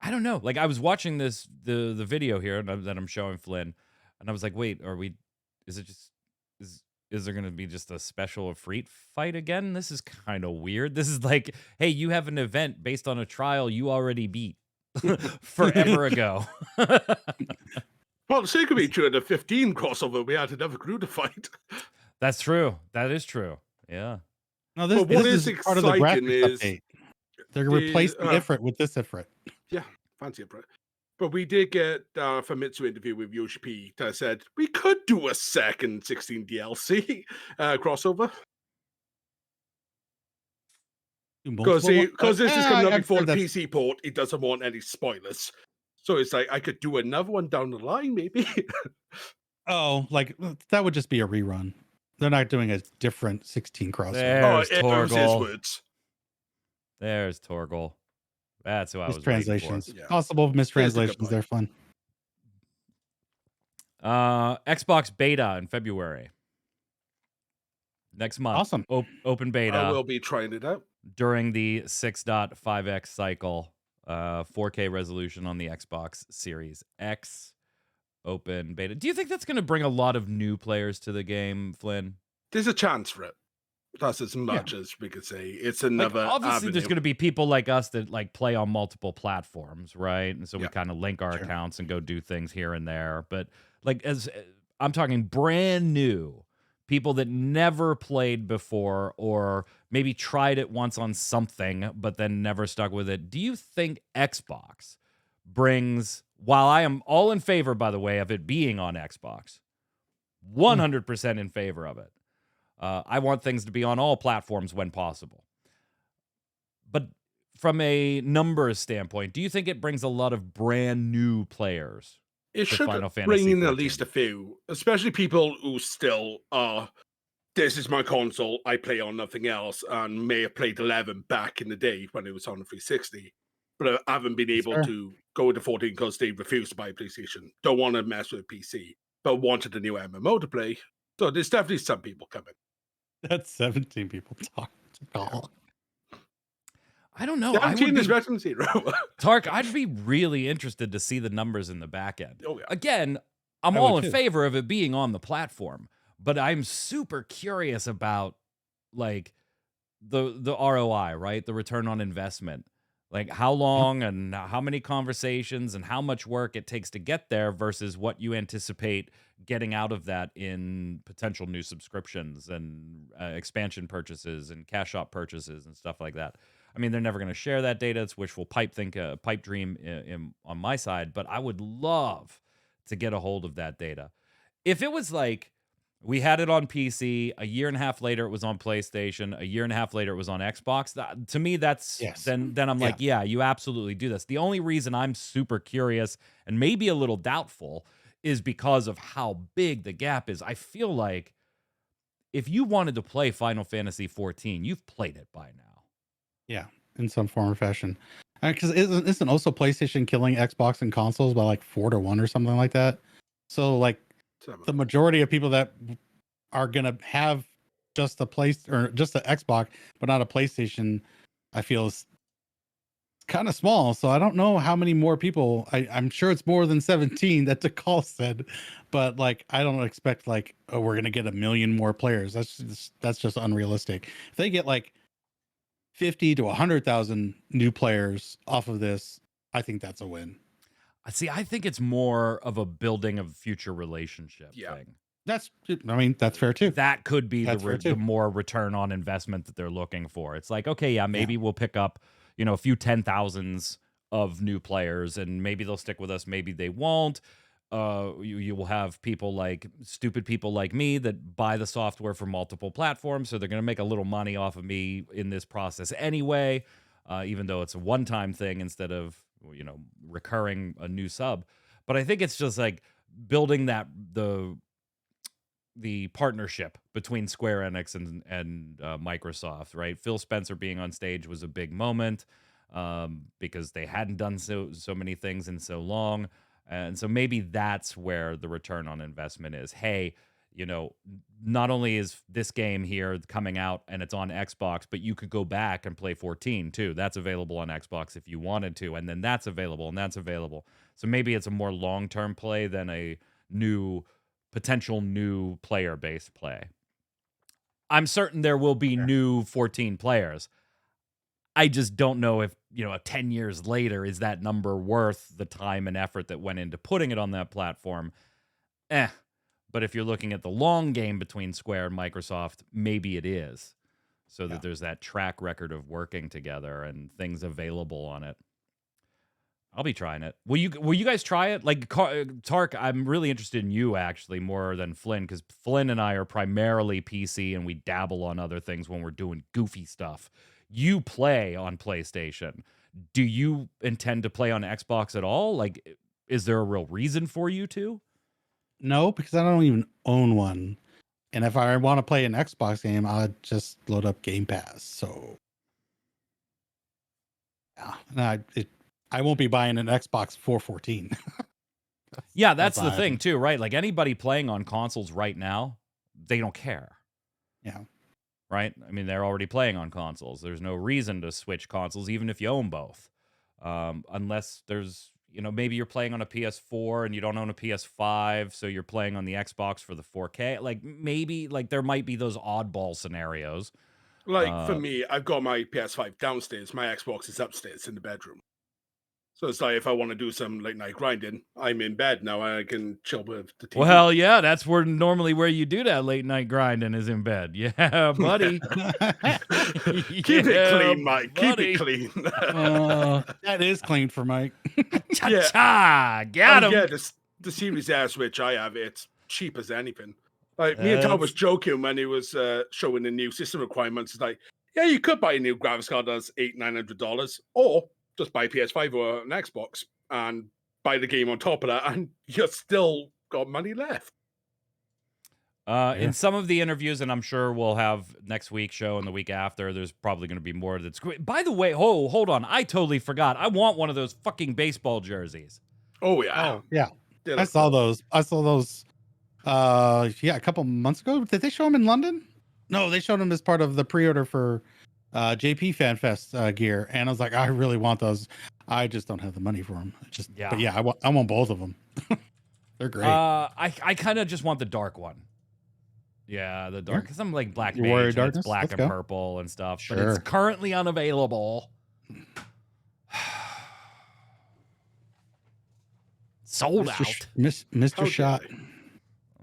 don't know. Like I was watching the video here that I'm showing Flynn, and I was like, wait, is there going to be just a special Efreet fight again? This is kind of weird. This is like, hey, you have an event based on a trial you already beat forever ago. Well, the sake of it, during the 15 crossover, we had another crew to fight. That's true. That is true. Yeah. No, this is part of the graphics update. They're going to replace the Ifrit with this Ifrit. Yeah, fancy Ifrit. But we did get a Famitsu interview with Yoshi P that said we could do a second 16 DLC crossover. Because this is coming up before the PC port, he doesn't want any spoilers. So it's like, I could do another one down the line, maybe. Oh, like that would just be a rerun. They're not doing a different 16 crossover. There's It was his words. There's Torgal. That's who I was translations. waiting for. Yeah. Possible mistranslations. They're fun. Xbox beta in February. Next month. Awesome. Open beta. I will be trying it out. During the 6.5x cycle. 4K resolution on the Xbox Series X. Open beta. Do you think that's going to bring a lot of new players to the game, Flynn? There's a chance for it. That's as much as we could say. It's another obviously there's going to be people like us that play on multiple platforms, right? And so we kind of link our accounts and go do things here and there. But as I'm talking brand new people that never played before or maybe tried it once on something but then never stuck with it. Do you think Xbox brings, while I am all in favor, by the way, of it being on Xbox, 100% in favor of it. I want things to be on all platforms when possible. But from a numbers standpoint, do you think it brings a lot of brand new players? It should bring in at least a few, especially people who still are, this is my console, I play on nothing else, and may have played 11 back in the day when it was on the 360, but I haven't been able to go into 14 because they refused to buy a PlayStation, don't want to mess with PC, but wanted a new MMO to play. So there's definitely some people coming. That's 17 people talking. I don't know. 17 is better than 0. Tark, I'd be really interested to see the numbers in the back end. Oh, yeah. Again, I'm all in favor of it being on the platform, but I'm super curious about the ROI, right? The return on investment. Like how long and how many conversations and how much work it takes to get there versus what you anticipate getting out of that in potential new subscriptions and expansion purchases and cash shop purchases and stuff like that. I mean, they're never going to share that data. It's wishful pipe dream on my side, but I would love to get a hold of that data. If it was like we had it on PC, a year and a half later it was on PlayStation, a year and a half later it was on Xbox, to me that's then I'm like, yeah, you absolutely do this. The only reason I'm super curious and maybe a little doubtful is because of how big the gap is. I feel like if you wanted to play Final Fantasy XIV, you've played it by now. Yeah, in some form or fashion. Because isn't also PlayStation killing Xbox and consoles by like 4-1 or something like that? So like the majority of people that are gonna have just a just an Xbox, but not a PlayStation, I feel is kind of small. So I don't know how many more people. I'm sure it's more than 17 that the call said, but like I don't expect like, oh, we're gonna get 1 million more players. That's just unrealistic. If they get like 50 to 100,000 new players off of this, I think that's a win. See, I think it's more of a building of future relationship thing. That's fair too. That could be the more return on investment that they're looking for. It's like, okay, yeah, maybe we'll pick up, a few 10,000s of new players, and maybe they'll stick with us, maybe they won't. You will have stupid people like me that buy the software for multiple platforms, so they're going to make a little money off of me in this process anyway, even though it's a one-time thing instead of recurring a new sub. But I think it's just like building the partnership between Square Enix and Microsoft, right? Phil Spencer being on stage was a big moment because they hadn't done so many things in so long. And so maybe that's where the return on investment is. Hey, not only is this game here coming out and it's on Xbox, but you could go back and play 14 too. That's available on Xbox if you wanted to, and then that's available and that's available. So maybe it's a more long-term play than a potential new player-based play. I'm certain there will be new 14 players. I just don't know if, 10 years later, is that number worth the time and effort that went into putting it on that platform? But if you're looking at the long game between Square and Microsoft, maybe it is. So that there's that track record of working together and things available on it. I'll be trying it. Will you guys try it? Like Tark, I'm really interested in you actually more than Flynn, because Flynn and I are primarily PC and we dabble on other things when we're doing goofy stuff. You play on PlayStation. Do you intend to play on Xbox at all? Like, is there a real reason for you to? No, because I don't even own one. And if I want to play an Xbox game, I'll just load up Game Pass. So yeah, I won't be buying an Xbox 414. Yeah, that's the thing too, right? Like anybody playing on consoles right now, they don't care. Yeah. Right? I mean, they're already playing on consoles. There's no reason to switch consoles, even if you own both. Unless there's, maybe you're playing on a PS4 and you don't own a PS5, so you're playing on the Xbox for the 4K. Like maybe, there might be those oddball scenarios. Like for me, I've got my PS5 downstairs. My Xbox is upstairs in the bedroom. So it's like if I want to do some late night grinding, I'm in bed now and I can chill with the TV. Well, yeah, that's normally where you do that late night grinding is in bed. Yeah, buddy. Keep it clean, Mike. Buddy. Keep it clean. That is clean for Mike. Cha-cha! Got him. Yeah, the Series S, which I have, it's cheap as anything. Like me and Tom was joking when he was showing the new system requirements. It's like, yeah, you could buy a new graphics card that's $800-900, or just buy PS5 or an Xbox and buy the game on top of that, and you've still got money left. In some of the interviews, and I'm sure we'll have next week's show and the week after, there's probably going to be more that's great. By the way, hold on. I totally forgot. I want one of those fucking baseball jerseys. Oh, yeah. Oh, yeah. I saw those. A couple months ago. Did they show them in London? No, they showed them as part of the pre-order for JP FanFest gear, and I was like, I really want those. I just don't have the money for them. But yeah, I want both of them. They're great. I kind of just want the dark one. Yeah, the dark. Some like black You Warrior mage, and it's Darkness? black Let's and go. purple and stuff. But Sure. it's currently unavailable. Sold out. Mr. How Shot. dare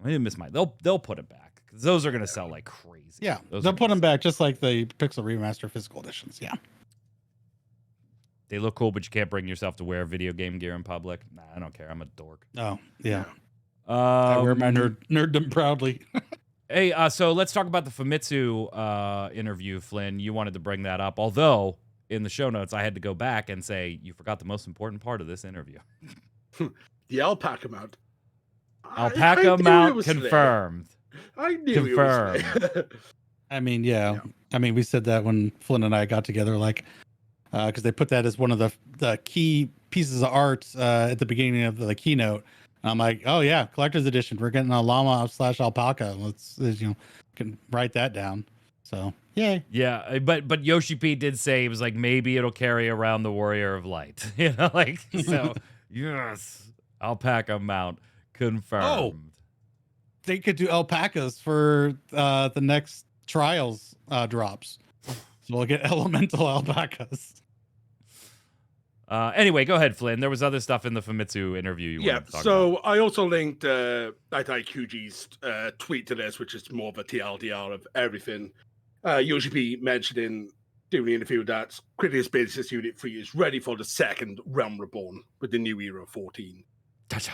I didn't miss my. They'll put it back because those are gonna sell like crazy. Yeah, Those they'll are put gonna them back just like the Pixel Remaster physical editions. Yeah. They look cool, but you can't bring yourself to wear video game gear in public. Nah, I don't care. I'm a dork. Oh, yeah. I wear my nerddom proudly. Hey, so let's talk about the Famitsu interview, Flynn. You wanted to bring that up, although in the show notes I had to go back and say you forgot the most important part of this interview. The alpaca mount. Alpaca I knew it mount was there. confirmed. I knew it was there. I mean, yeah. I mean, we said that when Flynn and I got together, like, because they put that as one of the key pieces of art at the beginning of the keynote. And I'm like, oh yeah, collector's edition. We're getting a llama / alpaca. Let's can write that down. So yay. Yeah, but Yoshi P did say he was like maybe it'll carry around the Warrior of Light. Like so. Yes, alpaca mount confirmed. Oh. They could do alpacas for the next Trials drops. So we'll get elemental alpacas. Anyway, go ahead, Flynn. There was other stuff in the Famitsu interview you wanted to talk about. I also linked IQG's tweet to this, which is more of a TLDR of everything. Yoshi P mentioning during the interview that Critics Business Unit 3 is ready for the second Realm Reborn with the new era 14.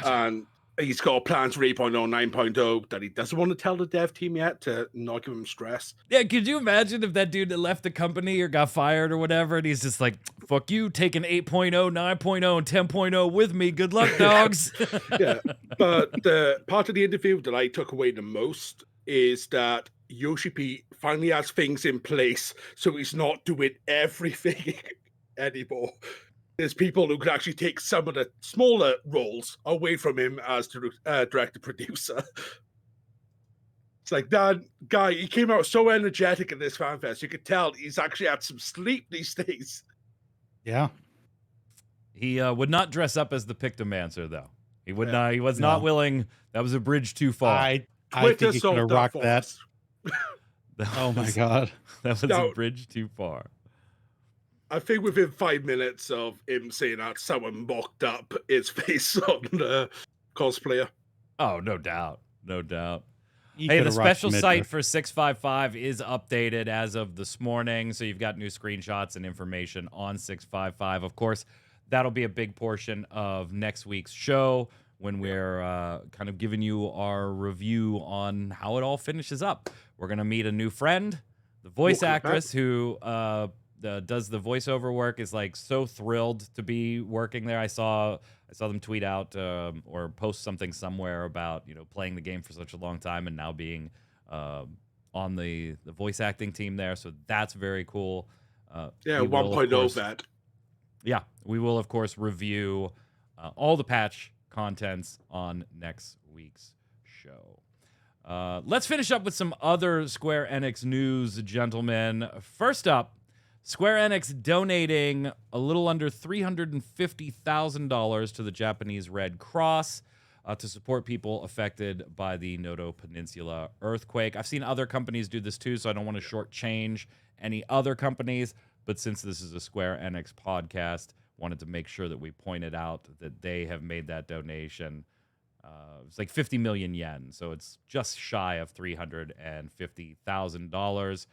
And he's got plans for 8.0, 9.0 that he doesn't want to tell the dev team yet to not give him stress. Yeah, could you imagine if that dude had left the company or got fired or whatever, and he's just like, fuck you, taking 8.0, 9.0, and 10.0 with me. Good luck, dogs. Yeah, but the part of the interview that I took away the most is that Yoshi P finally has things in place, so he's not doing everything anymore. There's people who can actually take some of the smaller roles away from him as director producer. It's like that guy, he came out so energetic at this FanFest. You could tell he's actually had some sleep these days. Yeah. He would not dress up as the Pictomancer, though. He would not. He was not willing. That was a bridge too far. I think he could have rocked that. Oh my god, that was a bridge too far. I think within 5 minutes of him saying that, someone mocked up his face on the cosplayer. Oh, no doubt. No doubt. He Hey, the special site for 655 is updated as of this morning, so you've got new screenshots and information on 655. Of course, that'll be a big portion of next week's show when we're kind of giving you our review on how it all finishes up. We're going to meet a new friend, the voice actress who does the voiceover work, is like so thrilled to be working there. I saw them tweet out or post something somewhere about playing the game for such a long time and now being on the voice acting team there. So that's very cool. 1.0 vet. Yeah, we will of course review all the patch contents on next week's show. Let's finish up with some other Square Enix news, gentlemen. First up, Square Enix donating a little under $350,000 to the Japanese Red Cross to support people affected by the Noto Peninsula earthquake. I've seen other companies do this too, so I don't want to shortchange any other companies, but since this is a Square Enix podcast, wanted to make sure that we pointed out that they have made that donation. It's like 50 million yen, so it's just shy of $350,000.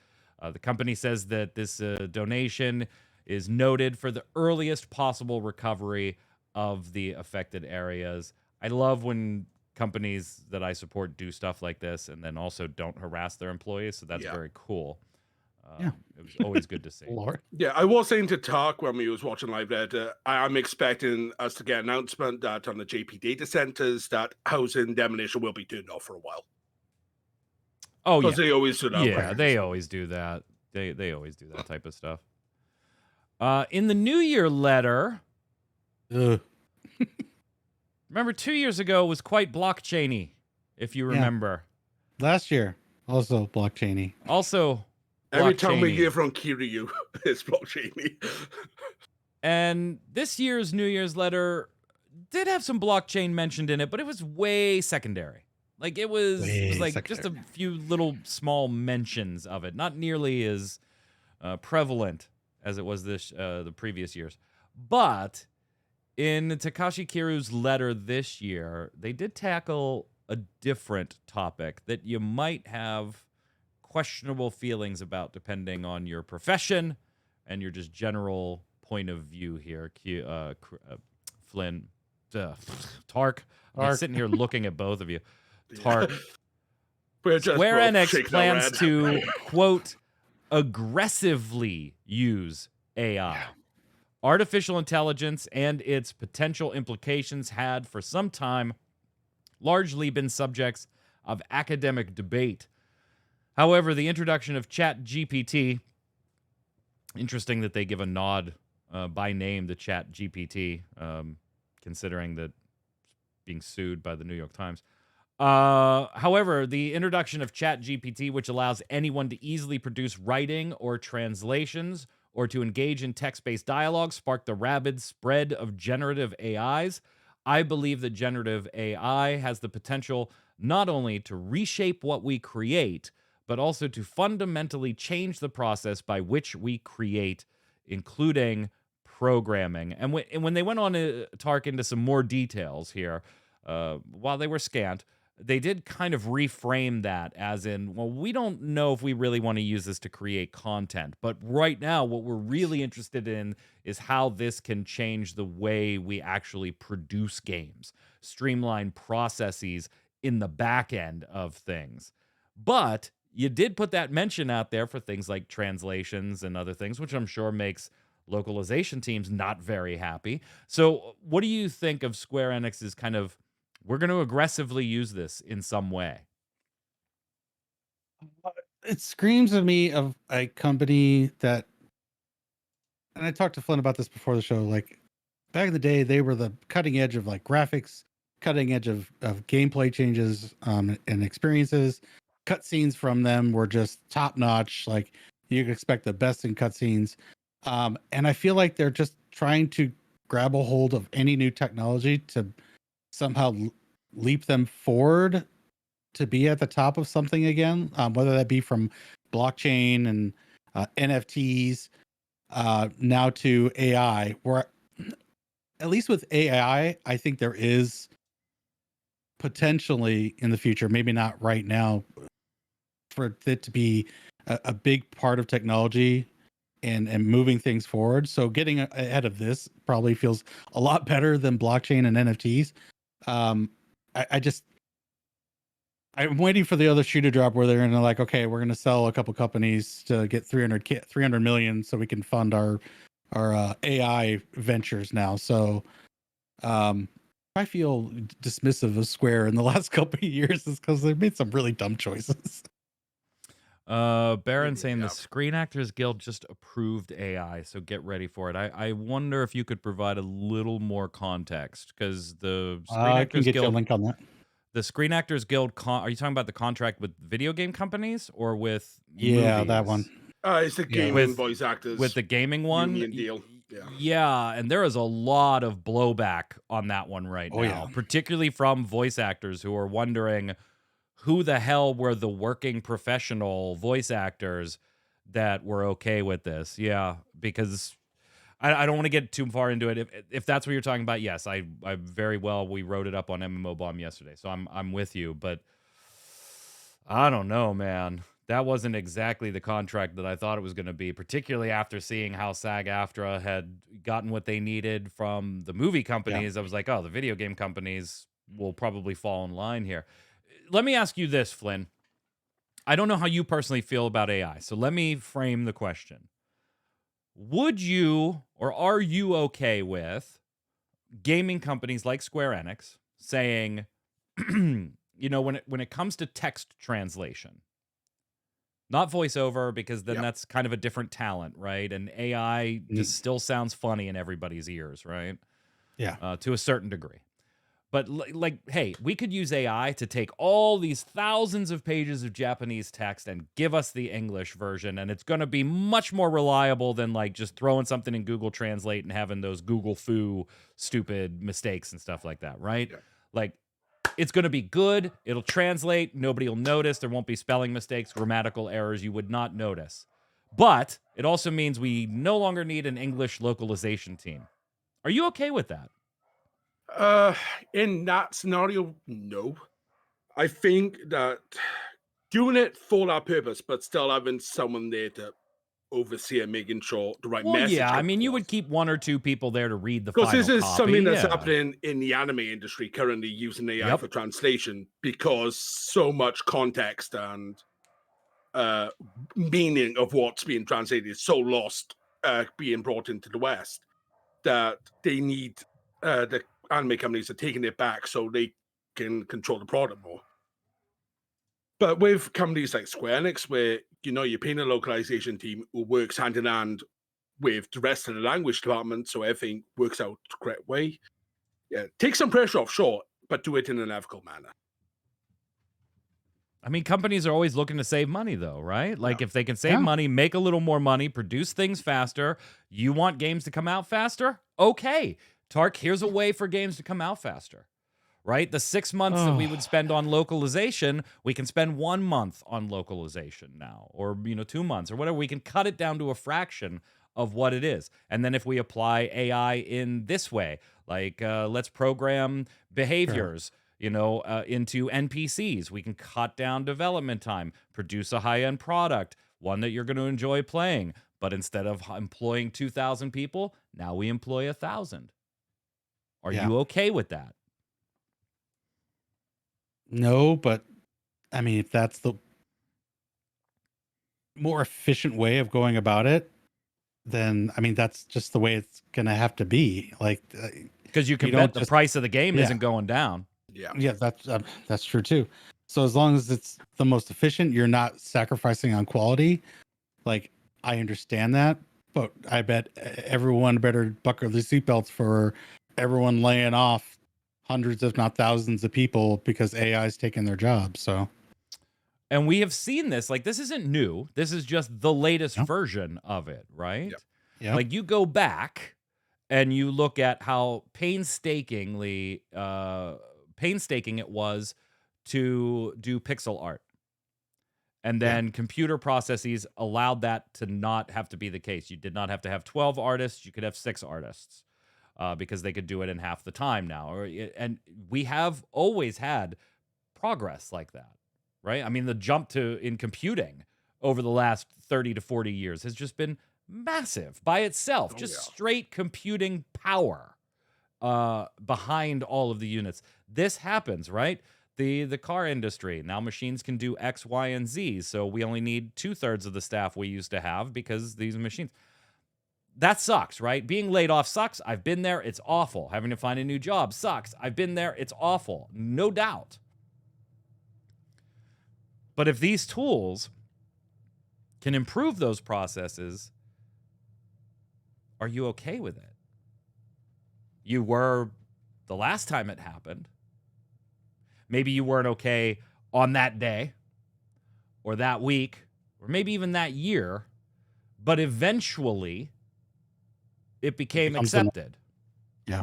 The company says that this donation is noted for the earliest possible recovery of the affected areas. I love when companies that I support do stuff like this and then also don't harass their employees, so that's very cool. It was always good to see. Lord. Yeah, I was saying to Talk when we was watching live that I am expecting us to get an announcement that on the JP data centers that housing demolition will be turned off for a while. Oh, yeah. They always do that. Yeah, they always do that. They always do that type of stuff. In the New Year letter, remember 2 years ago was quite blockchainy, if you remember. Last year, also blockchainy. Also, every time we hear from Kiryu, it's blockchainy. And this year's New Year's letter did have some blockchain mentioned in it, but it was way secondary. Like it was Way like just a few little small mentions of it, not nearly as prevalent as it was the previous years. But in Takashi Kiru's letter this year, they did tackle a different topic that you might have questionable feelings about depending on your profession and your just general point of view here. Flynn, Tark. I'm sitting here looking at both of you. Tark. Square Enix plans to, quote, aggressively use AI. Yeah. Artificial intelligence and its potential implications had, for some time, largely been subjects of academic debate. However, the introduction of ChatGPT, interesting that they give a nod by name to ChatGPT, considering that it's being sued by the New York Times. However, the introduction of ChatGPT, which allows anyone to easily produce writing or translations or to engage in text-based dialogue, sparked the rapid spread of generative AIs. I believe that generative AI has the potential not only to reshape what we create, but also to fundamentally change the process by which we create, including programming. And when they went on to talk into some more details here, while they were scant, they did kind of reframe that as in, well, we don't know if we really want to use this to create content. But right now, what we're really interested in is how this can change the way we actually produce games, streamline processes in the back end of things. But you did put that mention out there for things like translations and other things, which I'm sure makes localization teams not very happy. So what do you think of Square Enix's kind of, we're going to aggressively use this in some way? It screams at me of a company that, and I talked to Flynn about this before the show, like back in the day, they were the cutting edge of like graphics, cutting edge of gameplay changes and experiences. Cutscenes from them were just top notch. Like you could expect the best in cutscenes. And I feel like they're just trying to grab a hold of any new technology to somehow leap them forward to be at the top of something again, whether that be from blockchain and NFTs now to AI, where at least with AI, I think there is potentially in the future, maybe not right now, for it to be a big part of technology and moving things forward. So getting ahead of this probably feels a lot better than blockchain and NFTs. I'm waiting for the other shoe to drop where they're going to like, okay, we're going to sell a couple companies to get 300 million so we can fund our AI ventures now. So I feel dismissive of Square in the last couple of years is because they've made some really dumb choices. Baron saying the Screen Actors Guild just approved AI, so get ready for it. I wonder if you could provide a little more context, because the Screen Actors Guild, you a link on that. The Screen Actors Guild, are you talking about the contract with video game companies or with movies? That one. It's the gaming voice actors with the gaming one. Union deal. Yeah, and there is a lot of blowback on that one right now, particularly from voice actors who are wondering who the hell were the working professional voice actors that were okay with this. Yeah, because I don't want to get too far into it. If that's what you're talking about, yes, I very well, we wrote it up on MMO Bomb yesterday, so I'm with you. But I don't know, man. That wasn't exactly the contract that I thought it was going to be, particularly after seeing how SAG-AFTRA had gotten what they needed from the movie companies. I was like, oh, the video game companies will probably fall in line here. Let me ask you this, Flynn. I don't know how you personally feel about AI, so let me frame the question. Would you, or are you okay with gaming companies like Square Enix saying, you know, when it comes to text translation, not voiceover, because then that's kind of a different talent, right? And AI just still sounds funny in everybody's ears, right? Yeah. To a certain degree. But like, hey, we could use AI to take all these thousands of pages of Japanese text and give us the English version, and it's going to be much more reliable than like just throwing something in Google Translate and having those Google Foo stupid mistakes and stuff like that, right? Yeah. Like, It's going to be good. It'll translate. Nobody will notice. There won't be spelling mistakes, grammatical errors you would not notice. But it also means we no longer need an English localization team. Are you okay with that? In that scenario, no. I think that doing it for that purpose, but still having someone there to oversee and making sure the right message. Yeah, I mean, you would keep 1 or 2 people there to read the final because this is copy. something that's happening in the anime industry currently, using AI for translation, because so much context and meaning of what's being translated is so lost being brought into the West that they need the anime companies are taking it back so they can control the product more. But with companies like Square Enix, where you're paying a localization team who works hand in hand with the rest of the language department, so everything works out the correct way. Yeah, take some pressure off, sure, but do it in an ethical manner. I mean, companies are always looking to save money, though, right? Like, if they can save money, make a little more money, produce things faster. You want games to come out faster? Okay. Tark, here's a way for games to come out faster, right? The 6 months that we would spend on localization, we can spend 1 month on localization now, or 2 months, or whatever. We can cut it down to a fraction of what it is. And then if we apply AI in this way, like let's program behaviors, into NPCs, we can cut down development time, produce a high-end product, one that you're going to enjoy playing. But instead of employing 2,000 people, now we employ 1,000. Are you okay with that? No, but I mean, if that's the more efficient way of going about it, then I mean, that's just the way it's gonna have to be. Like, because you can bet the price of the game isn't going down. Yeah, that's true too. So as long as it's the most efficient, you're not sacrificing on quality. Like, I understand that, but I bet everyone better buckle their seatbelts for everyone laying off hundreds, if not thousands, of people because AI is taking their jobs. So, and we have seen this. Like, this isn't new. This is just the latest version of it, right? Yeah. Like, you go back and you look at how painstaking it was to do pixel art. And then computer processes allowed that to not have to be the case. You did not have to have 12 artists. You could have 6 artists because they could do it in half the time now. And we have always had progress like that, right? I mean, the jump in computing over the last 30 to 40 years has just been massive by itself. Straight computing power behind all of the units. This happens, right? The car industry, now machines can do X, Y, and Z, so we only need 2/3 of the staff we used to have because these machines. That sucks, right? Being laid off sucks. I've been there. It's awful. Having to find a new job sucks. I've been there. It's awful. No doubt. But if these tools can improve those processes, are you okay with it? You were the last time it happened. Maybe you weren't okay on that day or that week or maybe even that year, but eventually it became accepted.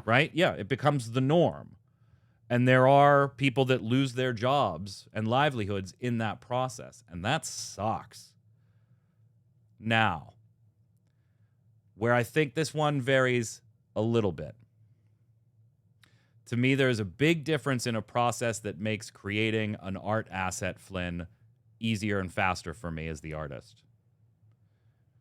Right? Yeah, it becomes the norm. And there are people that lose their jobs and livelihoods in that process, and that sucks. Now, where I think this one varies a little bit. To me, there's a big difference in a process that makes creating an art asset, Flynn, easier and faster for me as the artist.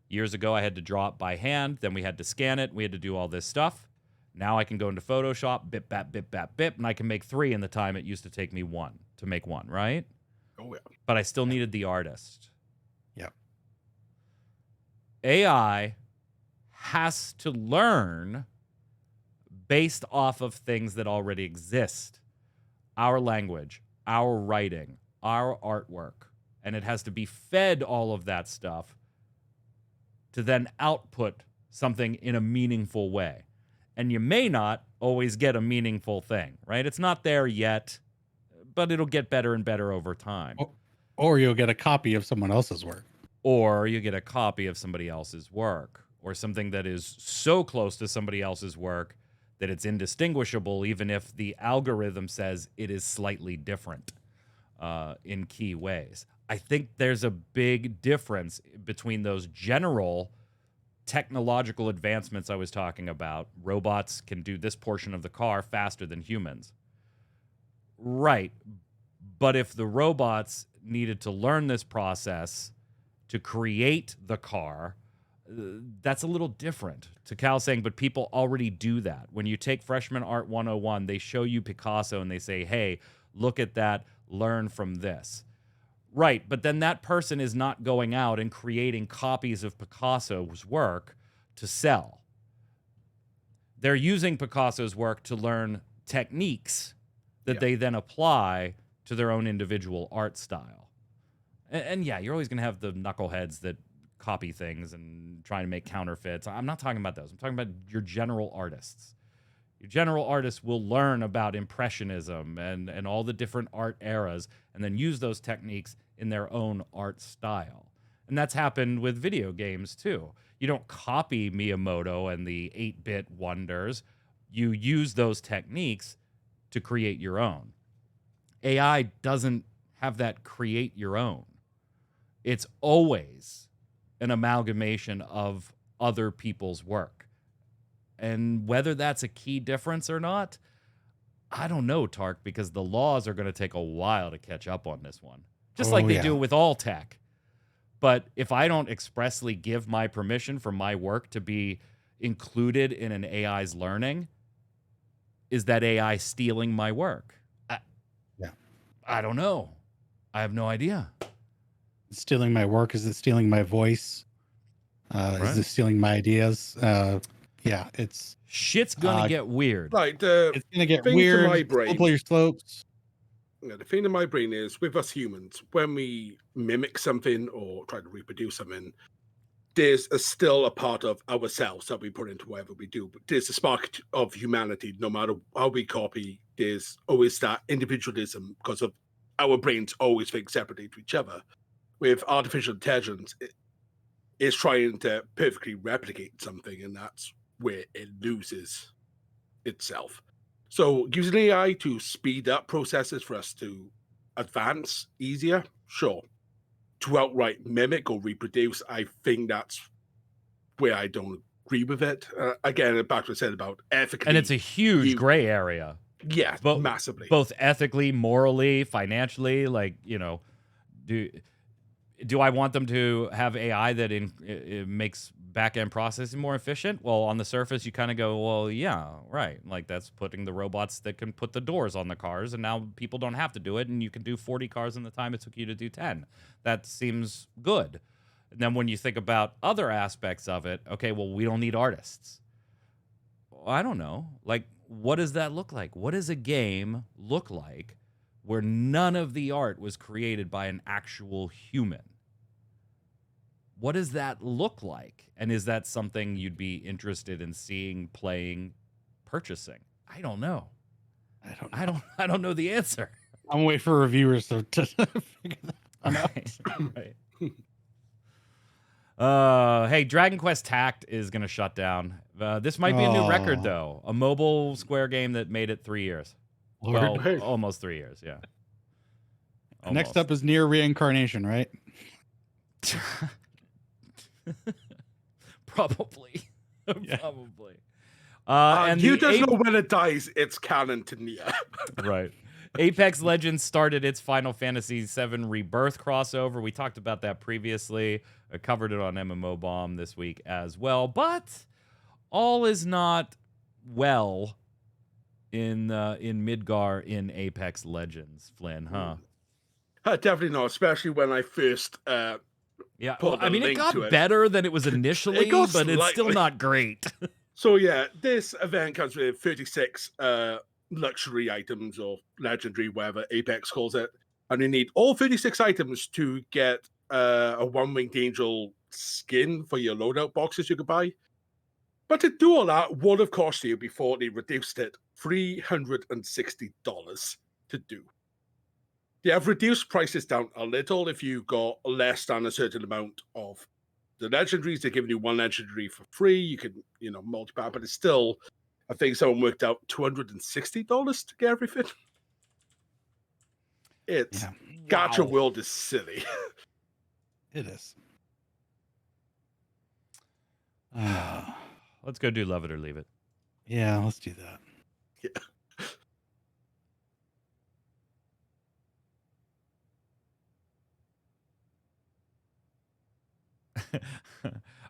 Years ago, I had to draw it by hand. Then we had to scan it. We had to do all this stuff. Now I can go into Photoshop, bip, bap, bip, bap, bip, and I can make 3 in the time it used to take me 1 to make 1, right? Oh, yeah. But I still needed the artist. Yeah. AI has to learn based off of things that already exist. Our language, our writing, our artwork. And it has to be fed all of that stuff to then output something in a meaningful way. And you may not always get a meaningful thing, right? It's not there yet, but it'll get better and better over time. Or you'll get a copy of someone else's work. Or you get a copy of somebody else's work, or something that is so close to somebody else's work that it's indistinguishable, even if the algorithm says it is slightly different in key ways. I think there's a big difference between those general technological advancements I was talking about. Robots can do this portion of the car faster than humans. Right. But if the robots needed to learn this process to create the car, that's a little different. To Cal saying, but people already do that. When you take Freshman Art 101, they show you Picasso and they say, hey, look at that, learn from this. Right, but then that person is not going out and creating copies of Picasso's work to sell. They're using Picasso's work to learn techniques that they then apply to their own individual art style. And yeah, you're always going to have the knuckleheads that copy things and try to make counterfeits. I'm not talking about those. I'm talking about your general artists. Your general artists will learn about Impressionism and all the different art eras and then use those techniques in their own art style. And that's happened with video games too. You don't copy Miyamoto and the 8-bit wonders. You use those techniques to create your own. AI doesn't have that create your own. It's always an amalgamation of other people's work. And whether that's a key difference or not, I don't know, Tark, because the laws are going to take a while to catch up on this one. Just like they do with all tech. But if I don't expressly give my permission for my work to be included in an AI's learning, is that AI stealing my work? I don't know. I have no idea. Stealing my work? Is it stealing my voice? Right. Is it stealing my ideas? Yeah, it's shit's gonna get weird. Like it's gonna get weird. My brain, slippery your slopes. Yeah, the thing in my brain is with us humans, when we mimic something or try to reproduce something, there's still a part of ourselves that we put into whatever we do. But there's a spark of humanity, no matter how we copy. There's always that individualism because of our brains always think separately to each other. With artificial intelligence, it's trying to perfectly replicate something, and that's where it loses itself. So using AI to speed up processes for us to advance easier, sure. To outright mimic or reproduce, I think that's where I don't agree with it. Again, back to what I said about ethically. And it's a huge gray area. Yeah, massively. Both ethically, morally, financially. Like, you know, do I want them to have AI that it makes back-end processing more efficient? Well, on the surface, you kind of go, well, yeah, right. Like, that's putting the robots that can put the doors on the cars, and now people don't have to do it, and you can do 40 cars in the time it took you to do 10. That seems good. And then when you think about other aspects of it, okay, well, we don't need artists. Well, I don't know. Like, what does that look like? What does a game look like where none of the art was created by an actual human? What does that look like? And is that something you'd be interested in seeing, playing, purchasing? I don't know. I don't know the answer. I'm waiting for reviewers to figure that out. Right. Hey, Dragon Quest Tact is going to shut down. This might be a new record, though. A mobile Square game that made it 3 years. Well, almost 3 years, yeah. Almost. Next up is Near Reincarnation, right? Probably. Yeah. Probably. And you just know when it dies, it's canon to Nia. Right. Apex Legends started its Final Fantasy VII Rebirth crossover. We talked about that previously. I covered it on MMO Bomb this week as well. But all is not well in Midgar in Apex Legends, Flynn, huh? Definitely not, especially when I first yeah, well, I mean, it got better than it was initially, but it's still not great. So yeah, this event comes with 36 luxury items or legendary, whatever Apex calls it, and you need all 36 items to get a one-winged angel skin for your loadout boxes you could buy. But to do all that would have cost you, before they reduced it, $360 to do. They have reduced prices down a little if you got less than a certain amount of the legendaries. They're giving you one legendary for free. You can, multiply, but it's still I think someone worked out $260 to get everything. It's Yeah. gacha Wow. world is silly. It is. Let's go do Love It or Leave It. Yeah, let's do that.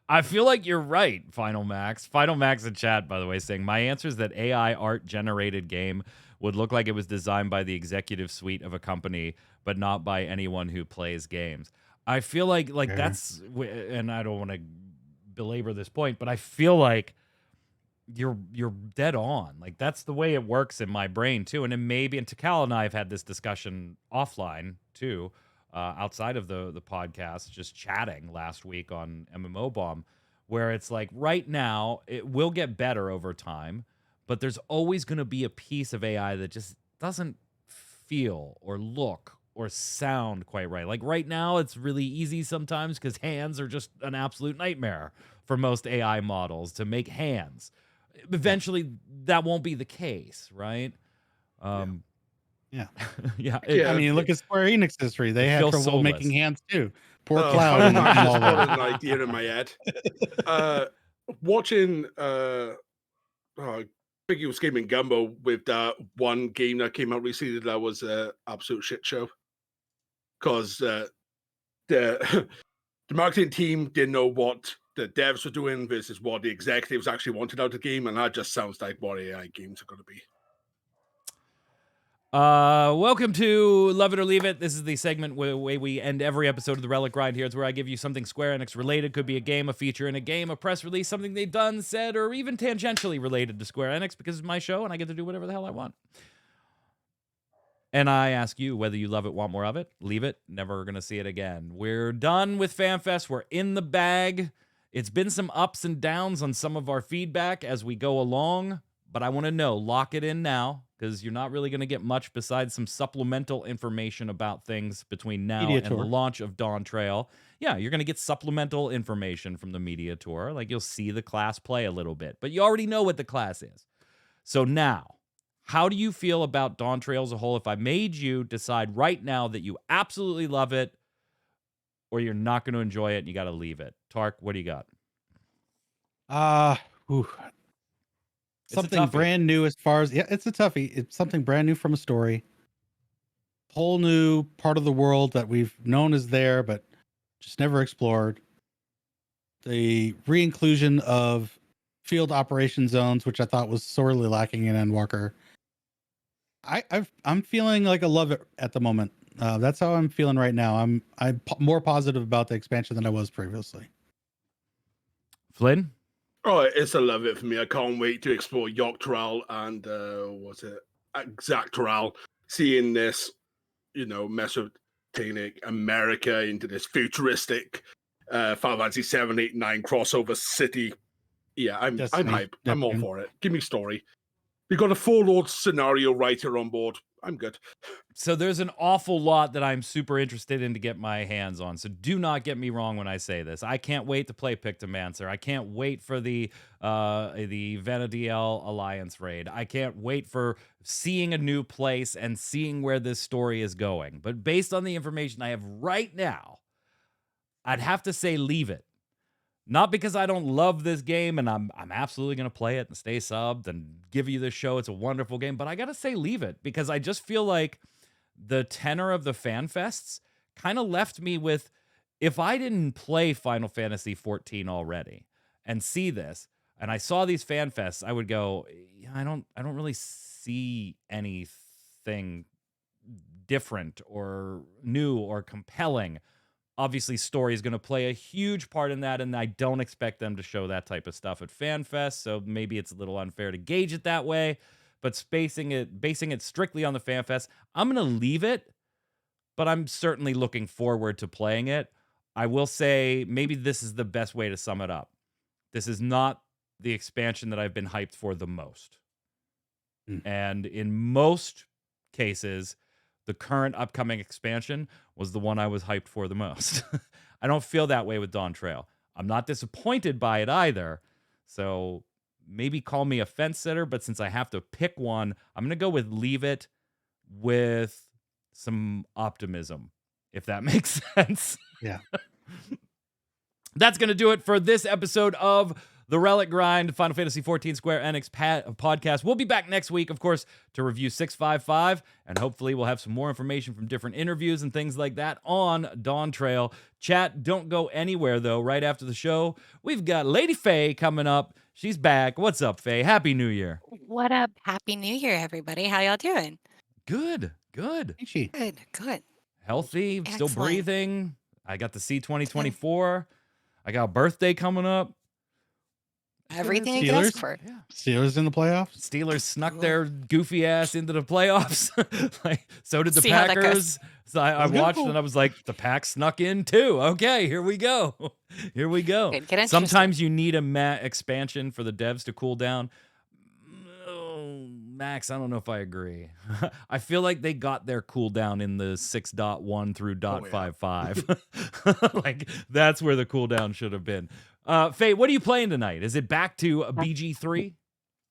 I feel like you're right, Final Max. Final Max in chat, by the way, saying my answer is that AI art generated game would look like it was designed by the executive suite of a company, but not by anyone who plays games. I feel like Fair. that's, and I don't want to belabor this point, but I feel like you're dead on. Like that's the way it works in my brain too. And then maybe, and Takal and I have had this discussion offline too, outside of the podcast, just chatting last week on MMO Bomb, where it's like right now it will get better over time, but there's always going to be a piece of AI that just doesn't feel or look or sound quite right. Like right now, it's really easy sometimes because hands are just an absolute nightmare for most AI models to make hands. Eventually, that won't be the case, right? Yeah. Yeah. Yeah. I mean, look at Square Enix history. They it had feels trouble soulless. making hands too. Poor Oh, Cloud Final and Max all just put that. an idea in my head. Watching Big was Gaming Gumbo with that one game that came out recently that was an absolute shit show. Because the the marketing team didn't know what the devs were doing versus what the executives actually wanted out of the game, and that just sounds like what AI games are going to be. Welcome to Love It or Leave It. This is the segment where we end every episode of the Relic Grind here. It's where I give you something Square Enix related. Could be a game, a feature in a game, a press release, something they've done, said, or even tangentially related to Square Enix because it's my show and I get to do whatever the hell I want. And I ask you whether you love it, want more of it, leave it, never gonna see it again. We're done with FanFest. We're in the bag. It's been some ups and downs on some of our feedback as we go along, but I want to know, lock it in now, because you're not really going to get much besides some supplemental information about things between now Media and tour. the launch of Dawn Trail. Yeah, you're going to get supplemental information from the media tour. Like you'll see the class play a little bit, but you already know what the class is. So now, how do you feel about Dawn Trail as a whole? If I made you decide right now that you absolutely love it or you're not going to enjoy it and you got to leave it. Tark, what do you got? It's a Something toughie. brand new as far as it's a toughie. It's something brand new from a story. Whole new part of the world that we've known is there, but just never explored. The re-inclusion of field operation zones, which I thought was sorely lacking in Endwalker. I'm feeling like I love it at the moment. That's how I'm feeling right now. I'm more positive about the expansion than I was previously. Flynn? Oh, it's a love it for me. I can't wait to explore Yogg-Toral and what's it? Exactoral. Seeing this, Mesopotamic America into this futuristic Final Fantasy 7, 8, 9 crossover city. Yeah, I'm hype. I'm all for it. Give me story. We got a 4-lord scenario writer on board. I'm good. So there's an awful lot that I'm super interested in to get my hands on. So do not get me wrong when I say this. I can't wait to play Pictomancer. I can't wait for the Vanadiel Alliance raid. I can't wait for seeing a new place and seeing where this story is going. But based on the information I have right now, I'd have to say leave it. Not because I don't love this game and I'm absolutely going to play it and stay subbed and give you this show. It's a wonderful game, but I got to say leave it because I just feel like the tenor of the FanFests kind of left me with, if I didn't play Final Fantasy XIV already and see this and I saw these FanFests, I would go, yeah, I don't really see anything different or new or compelling. Obviously, story is going to play a huge part in that, and I don't expect them to show that type of stuff at FanFest, so maybe it's a little unfair to gauge it that way, but basing it strictly on the FanFest, I'm going to leave it, but I'm certainly looking forward to playing it. I will say maybe this is the best way to sum it up. This is not the expansion that I've been hyped for the most. And in most cases, the current upcoming expansion was the one I was hyped for the most. I don't feel that way with Dawn Trail. I'm not disappointed by it either. So maybe call me a fence sitter, but since I have to pick one, I'm going to go with leave it with some optimism, if that makes sense. Yeah. That's going to do it for this episode of the Relic Grind, Final Fantasy XIV Square Enix podcast. We'll be back next week, of course, to review 655, and hopefully we'll have some more information from different interviews and things like that on Dawn Trail. Chat, don't go anywhere, though. Right after the show, we've got Lady Faye coming up. She's back. What's up, Faye? Happy New Year. What up? Happy New Year, everybody. How y'all doing? Good. Ain't she? Good. Healthy, still Excellent. breathing. I got to see 2024. I got a birthday coming up. Everything you Steelers? can ask for. Yeah. Steelers in the playoffs? Steelers snuck their goofy ass into the playoffs. Like, so did the See how that Packers. So I Let's go. watched and I was like, the Pack snuck in too. Okay, here we go. Here we go. Good, get interesting. Sometimes you need a expansion for the devs to cool down. Oh, Max, I don't know if I agree. I feel like they got their cooldown in the 6.1 through .55. Like, that's where the cooldown should have been. Faye, what are you playing tonight? Is it back to BG3?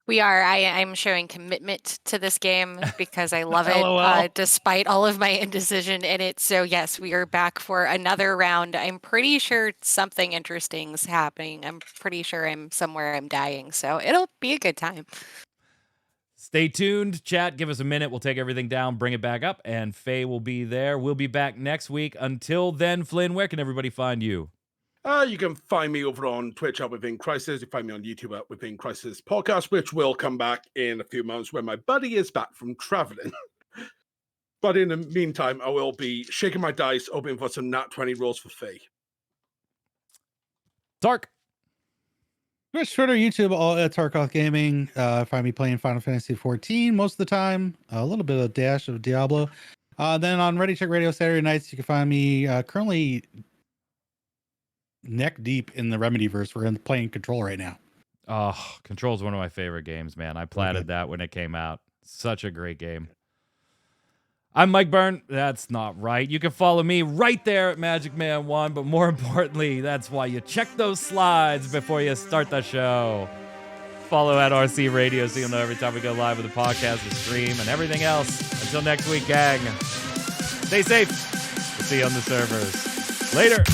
We are. I'm showing commitment to this game because I love LOL. it, despite all of my indecision in it. So yes, we are back for another round. I'm pretty sure something interesting's happening. I'm pretty sure I'm dying. So it'll be a good time. Stay tuned, chat. Give us a minute. We'll take everything down, bring it back up, and Faye will be there. We'll be back next week. Until then, Flynn, where can everybody find you? You can find me over on Twitch at Within Crisis. You find me on YouTube at Within Crisis Podcast, which will come back in a few months when my buddy is back from traveling. But in the meantime, I will be shaking my dice, hoping for some nat 20 rolls for Faye. Tark. Twitch, Twitter, YouTube, all at Tarkoth Gaming. Find me playing Final Fantasy XIV most of the time. A little bit of dash of Diablo. Then on Ready Check Radio Saturday nights, you can find me currently neck deep in the Remedyverse. We're playing Control right now. Oh, Control's one of my favorite games, man. I platted that when it came out. Such a great game. I'm Mike Byrne. That's not right. You can follow me right there at Magic Man 1, but more importantly, that's why you check those slides before you start the show. Follow at RC Radio so you'll know every time we go live with the podcast, the stream, and everything else. Until next week, gang. Stay safe. We'll see you on the servers. Later.